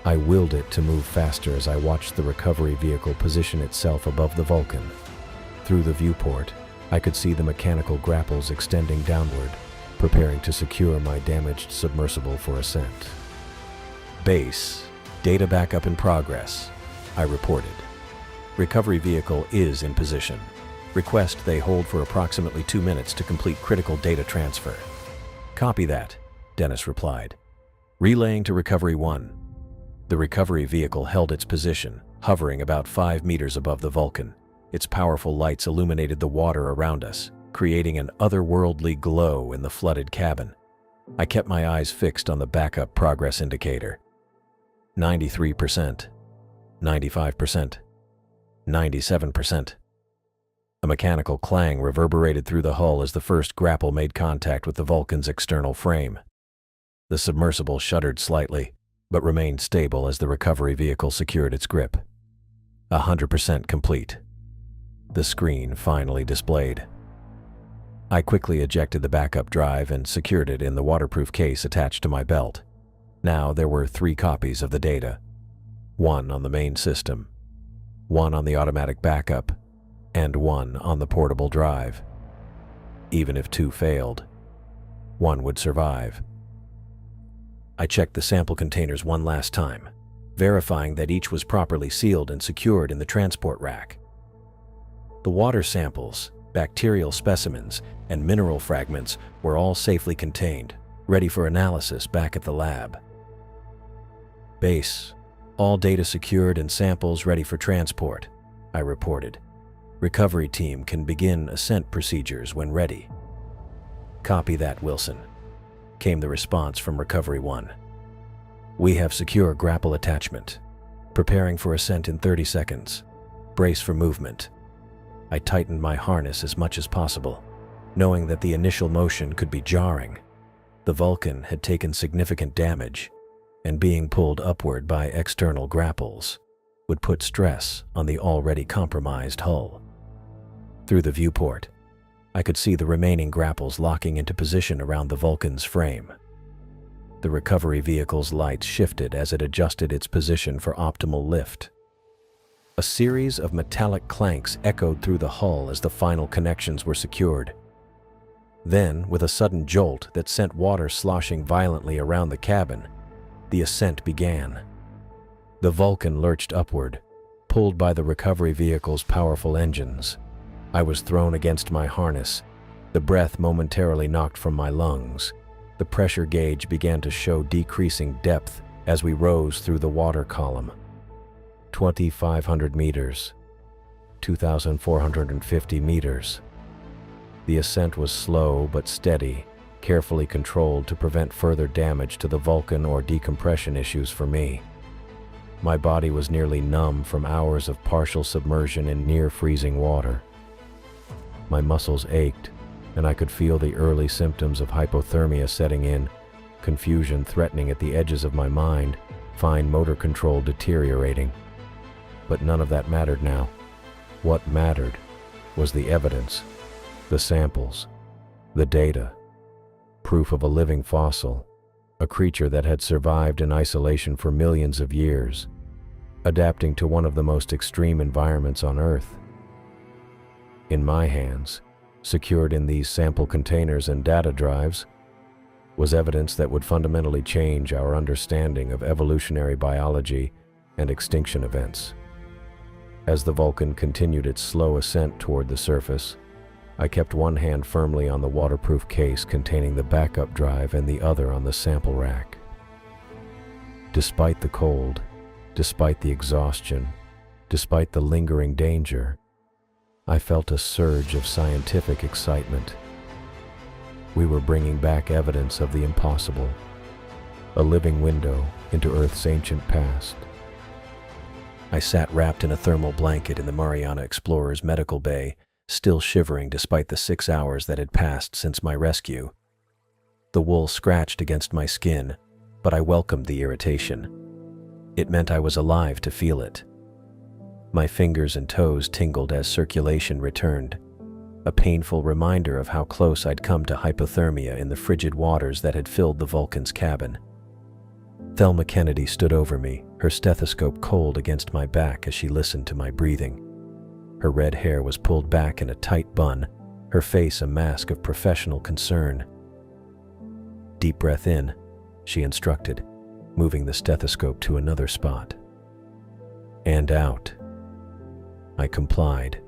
Speaker 1: I willed it to move faster as I watched the recovery vehicle position itself above the Vulcan. Through the viewport, I could see the mechanical grapples extending downward, preparing to secure my damaged submersible for ascent. Base, data backup in progress, I reported. Recovery vehicle is in position. Request they hold for approximately 2 minutes to complete critical data transfer. Copy that, Dennis replied. Relaying to Recovery 1. The recovery vehicle held its position, hovering about 5 meters above the Vulcan. Its powerful lights illuminated the water around us, creating an otherworldly glow in the flooded cabin. I kept my eyes fixed on the backup progress indicator. 93%, 95%, 97%. A mechanical clang reverberated through the hull as the first grapple made contact with the Vulcan's external frame. The submersible shuddered slightly, but remained stable as the recovery vehicle secured its grip. 100% complete. The screen finally displayed. I quickly ejected the backup drive and secured it in the waterproof case attached to my belt. Now there were 3 copies of the data. 1 on the main system, 1 on the automatic backup, and 1 on the portable drive. Even if 2 failed, 1 would survive. I checked the sample containers one last time, verifying that each was properly sealed and secured in the transport rack. The water samples, bacterial specimens, and mineral fragments were all safely contained, ready for analysis back at the lab. Base, all data secured and samples ready for transport, I reported. Recovery team can begin ascent procedures when ready. Copy that, Wilson, came the response from Recovery 1. We have secure grapple attachment. Preparing for ascent in 30 seconds. Brace for movement. I tightened my harness as much as possible, knowing that the initial motion could be jarring. The Vulcan had taken significant damage, and being pulled upward by external grapples would put stress on the already compromised hull. Through the viewport, I could see the remaining grapples locking into position around the Vulcan's frame. The recovery vehicle's lights shifted as it adjusted its position for optimal lift. A series of metallic clanks echoed through the hull as the final connections were secured. Then, with a sudden jolt that sent water sloshing violently around the cabin, the ascent began. The Vulcan lurched upward, pulled by the recovery vehicle's powerful engines. I was thrown against my harness, the breath momentarily knocked from my lungs. The pressure gauge began to show decreasing depth as we rose through the water column. 2,500 meters, 2,450 meters. The ascent was slow but steady, carefully controlled to prevent further damage to the Vulcan or decompression issues for me. My body was nearly numb from hours of partial submersion in near-freezing water. My muscles ached, and I could feel the early symptoms of hypothermia setting in, confusion threatening at the edges of my mind, fine motor control deteriorating. But none of that mattered now. What mattered was the evidence, the samples, the data, proof of a living fossil, a creature that had survived in isolation for millions of years, adapting to one of the most extreme environments on Earth. In my hands, secured in these sample containers and data drives, was evidence that would fundamentally change our understanding of evolutionary biology and extinction events. As the Vulcan continued its slow ascent toward the surface, I kept one hand firmly on the waterproof case containing the backup drive and the other on the sample rack. Despite the cold, despite the exhaustion, despite the lingering danger, I felt a surge of scientific excitement. We were bringing back evidence of the impossible, a living window into Earth's ancient past. I sat wrapped in a thermal blanket in the Mariana Explorer's medical bay, still shivering despite the 6 hours that had passed since my rescue. The wool scratched against my skin, but I welcomed the irritation. It meant I was alive to feel it. My fingers and toes tingled as circulation returned, a painful reminder of how close I'd come to hypothermia in the frigid waters that had filled the Vulcan's cabin. Thelma Kennedy stood over me, her stethoscope cold against my back as she listened to my breathing. Her red hair was pulled back in a tight bun, her face a mask of professional concern. "Deep breath in," she instructed, moving the stethoscope to another spot. "And out." I complied,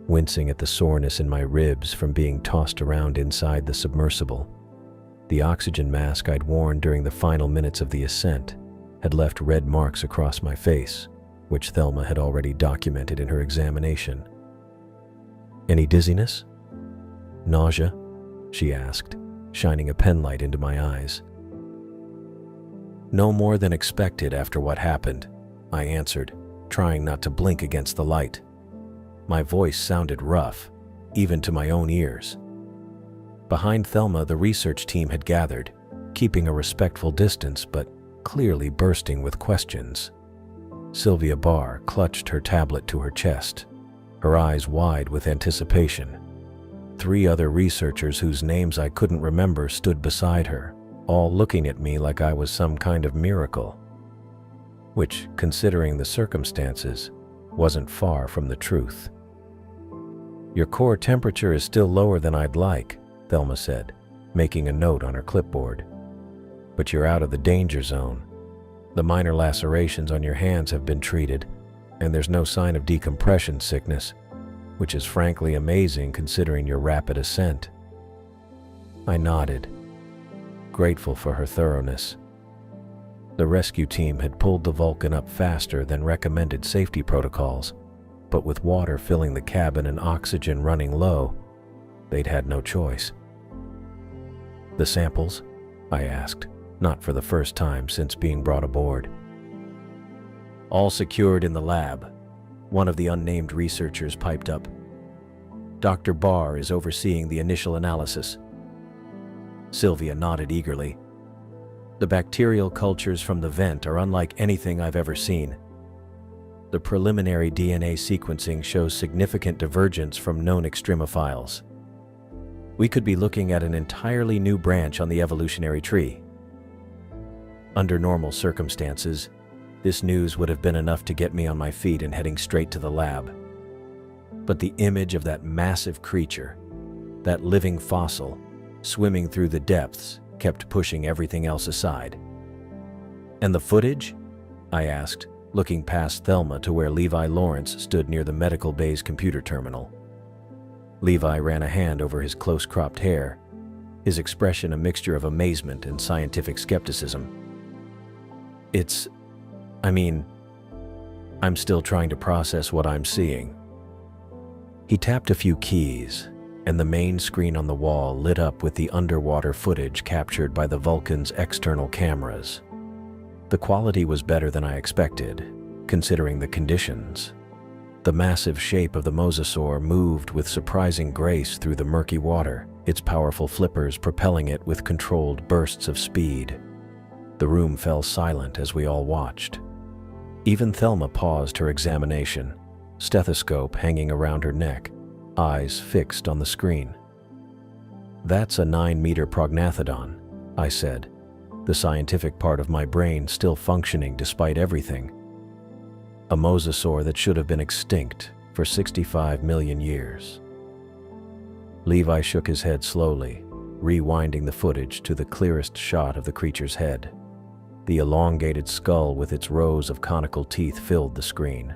Speaker 1: wincing at the soreness in my ribs from being tossed around inside the submersible. The oxygen mask I'd worn during the final minutes of the ascent had left red marks across my face, which Thelma had already documented in her examination. "Any dizziness? Nausea?" she asked, shining a penlight into my eyes. "No more than expected after what happened," I answered, trying not to blink against the light. My voice sounded rough, even to my own ears. Behind Thelma, the research team had gathered, keeping a respectful distance but clearly bursting with questions. Sylvia Barr clutched her tablet to her chest, her eyes wide with anticipation. 3 other researchers whose names I couldn't remember stood beside her, all looking at me like I was some kind of miracle, which, considering the circumstances, wasn't far from the truth. "Your core temperature is still lower than I'd like," Thelma said, making a note on her clipboard. "But you're out of the danger zone. The minor lacerations on your hands have been treated, and there's no sign of decompression sickness, which is frankly amazing considering your rapid ascent." I nodded, grateful for her thoroughness. The rescue team had pulled the Vulcan up faster than recommended safety protocols, but with water filling the cabin and oxygen running low, they'd had no choice. "The samples?" I asked, not for the first time since being brought aboard. "All secured in the lab," one of the unnamed researchers piped up. "Dr. Barr is overseeing the initial analysis." Sylvia nodded eagerly. "The bacterial cultures from the vent are unlike anything I've ever seen. The preliminary DNA sequencing shows significant divergence from known extremophiles. We could be looking at an entirely new branch on the evolutionary tree." Under normal circumstances, this news would have been enough to get me on my feet and heading straight to the lab. But the image of that massive creature, that living fossil, swimming through the depths, kept pushing everything else aside. "And the footage?" I asked, looking past Thelma to where Levi Lawrence stood near the medical bay's computer terminal. Levi ran a hand over his close-cropped hair, his expression a mixture of amazement and scientific skepticism. I'm still trying to process what I'm seeing." He tapped a few keys, and the main screen on the wall lit up with the underwater footage captured by the Vulcan's external cameras. The quality was better than I expected, considering the conditions. The massive shape of the mosasaur moved with surprising grace through the murky water, its powerful flippers propelling it with controlled bursts of speed. The room fell silent as we all watched. Even Thelma paused her examination, stethoscope hanging around her neck, eyes fixed on the screen. "That's a 9-meter prognathodon," I said, the scientific part of my brain still functioning despite everything. "A mosasaur that should have been extinct for 65 million years." Levi shook his head slowly, rewinding the footage to the clearest shot of the creature's head. The elongated skull with its rows of conical teeth filled the screen.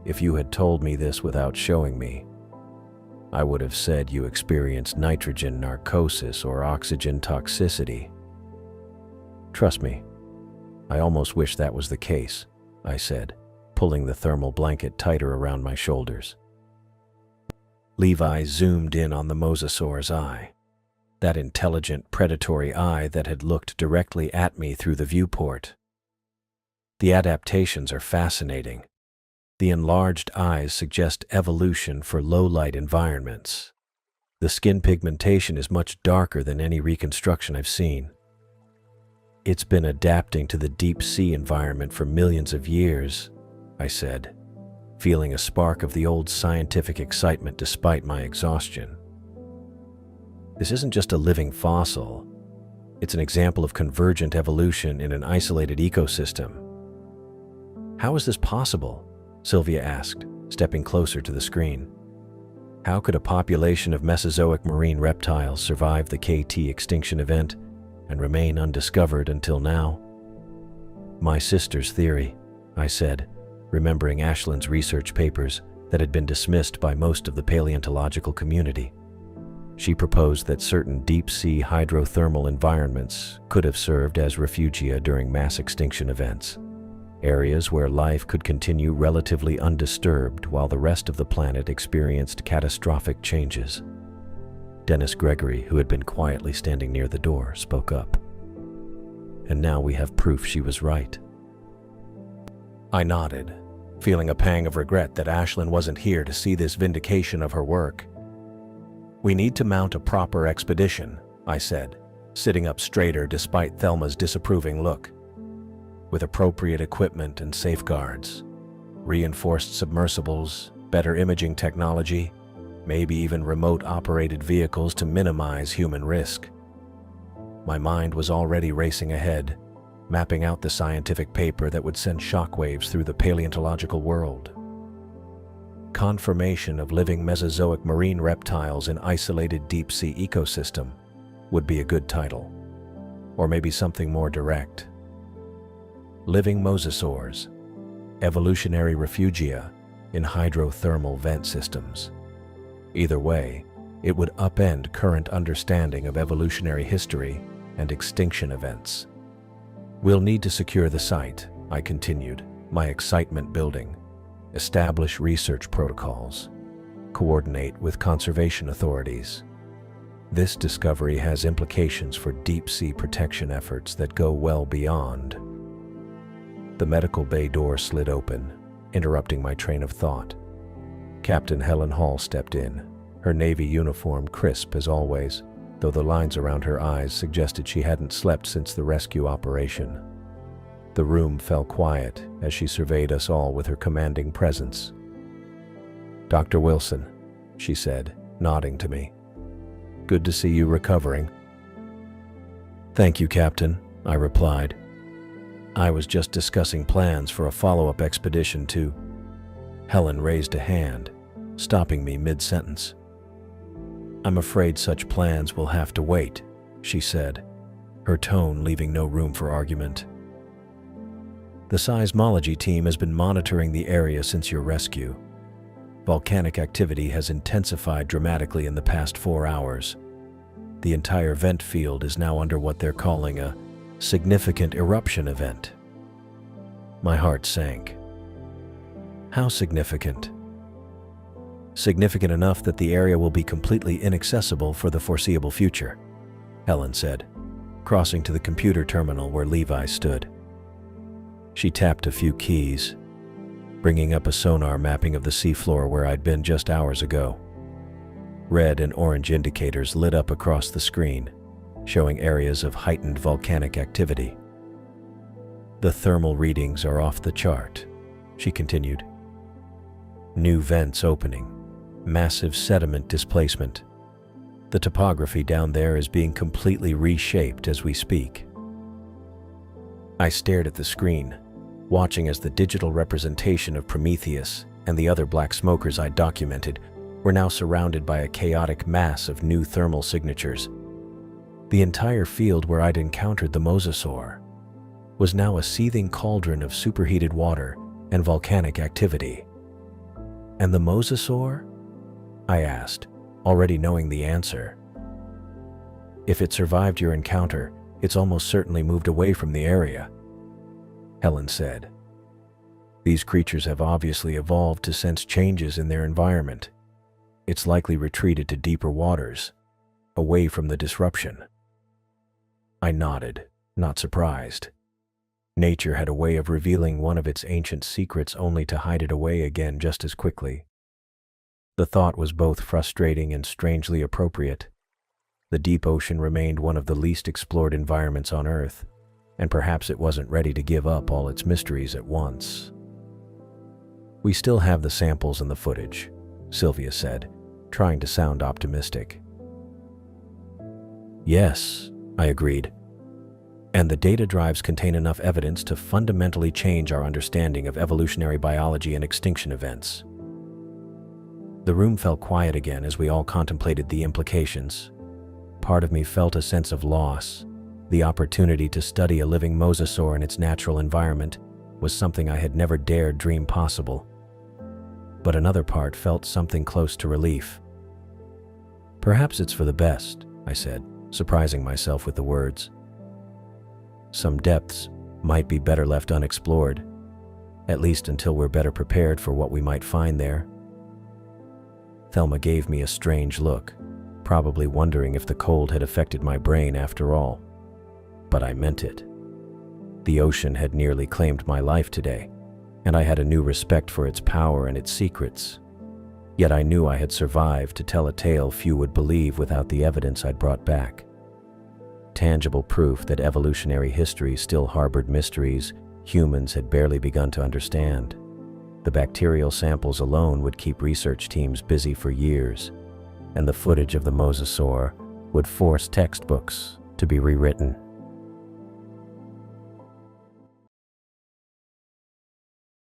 Speaker 1: "If you had told me this without showing me, I would have said you experienced nitrogen narcosis or oxygen toxicity. Trust me, I almost wish that was the case," I said, pulling the thermal blanket tighter around my shoulders. Levi zoomed in on the mosasaur's eye, that intelligent, predatory eye that had looked directly at me through the viewport. "The adaptations are fascinating. The enlarged eyes suggest evolution for low-light environments. The skin pigmentation is much darker than any reconstruction I've seen. It's been adapting to the deep-sea environment for millions of years," I said, feeling a spark of the old scientific excitement despite my exhaustion. "This isn't just a living fossil. It's an example of convergent evolution in an isolated ecosystem." "How is this possible?" Sylvia asked, stepping closer to the screen. "How could a population of Mesozoic marine reptiles survive the KT extinction event and remain undiscovered until now?" "My sister's theory," I said, remembering Ashland's research papers that had been dismissed by most of the paleontological community. She proposed that certain deep-sea hydrothermal environments could have served as refugia during mass extinction events, areas where life could continue relatively undisturbed while the rest of the planet experienced catastrophic changes. Dennis Gregory, who had been quietly standing near the door, spoke up. "And now we have proof she was right." I nodded, feeling a pang of regret that Ashland wasn't here to see this vindication of her work. "We need to mount a proper expedition," I said, sitting up straighter despite Thelma's disapproving look. "With appropriate equipment and safeguards, reinforced submersibles, better imaging technology, maybe even remote-operated vehicles to minimize human risk. My mind was already racing ahead, mapping out the scientific paper that would send shockwaves through the paleontological world. Confirmation of living Mesozoic marine reptiles in isolated deep-sea ecosystem would be a good title, or maybe something more direct. Living mosasaurs, evolutionary refugia in hydrothermal vent systems. Either way, it would upend current understanding of evolutionary history and extinction events. We'll need to secure the site, I continued, my excitement building, establish research protocols, coordinate with conservation authorities. This discovery has implications for deep-sea protection efforts that go well beyond. The medical bay door slid open, interrupting my train of thought. Captain Helen Hall stepped in, her Navy uniform crisp as always, though the lines around her eyes suggested she hadn't slept since the rescue operation. The room fell quiet as she surveyed us all with her commanding presence. "Dr. Wilson," she said, nodding to me. "Good to see you recovering." "Thank you, Captain," I replied. "I was just discussing plans for a follow-up expedition to—" Helen raised a hand, stopping me mid-sentence. "I'm afraid such plans will have to wait," she said, her tone leaving no room for argument. "The seismology team has been monitoring the area since your rescue. Volcanic activity has intensified dramatically in the past 4 hours. The entire vent field is now under what they're calling a significant eruption event." My heart sank. "How significant?" "Significant enough that the area will be completely inaccessible for the foreseeable future," Helen said, crossing to the computer terminal where Levi stood. She tapped a few keys, bringing up a sonar mapping of the seafloor where I'd been just hours ago. Red and orange indicators lit up across the screen, showing areas of heightened volcanic activity. "The thermal readings are off the chart," she continued. "New vents opening, massive sediment displacement. The topography down there is being completely reshaped as we speak." I stared at the screen, watching as the digital representation of Prometheus and the other black smokers I'd documented were now surrounded by a chaotic mass of new thermal signatures. The entire field where I'd encountered the mosasaur was now a seething cauldron of superheated water and volcanic activity. "And the mosasaur?" I asked, already knowing the answer. "If it survived your encounter, it's almost certainly moved away from the area," Helen said. "These creatures have obviously evolved to sense changes in their environment. It's likely retreated to deeper waters, away from the disruption." I nodded, not surprised. Nature had a way of revealing one of its ancient secrets only to hide it away again just as quickly. The thought was both frustrating and strangely appropriate. The deep ocean remained one of the least explored environments on Earth, and perhaps it wasn't ready to give up all its mysteries at once. "We still have the samples and the footage," Sylvia said, trying to sound optimistic. "Yes," I agreed. "And the data drives contain enough evidence to fundamentally change our understanding of evolutionary biology and extinction events." The room fell quiet again as we all contemplated the implications. Part of me felt a sense of loss. The opportunity to study a living mosasaur in its natural environment was something I had never dared dream possible. But another part felt something close to relief. "Perhaps it's for the best," I said, surprising myself with the words. "Some depths might be better left unexplored, at least until we're better prepared for what we might find there." Thelma gave me a strange look, probably wondering if the cold had affected my brain after all. But I meant it. The ocean had nearly claimed my life today, and I had a new respect for its power and its secrets. Yet I knew I had survived to tell a tale few would believe without the evidence I'd brought back. Tangible proof that evolutionary history still harbored mysteries humans had barely begun to understand. The bacterial samples alone would keep research teams busy for years, and the footage of the mosasaur would force textbooks to be rewritten.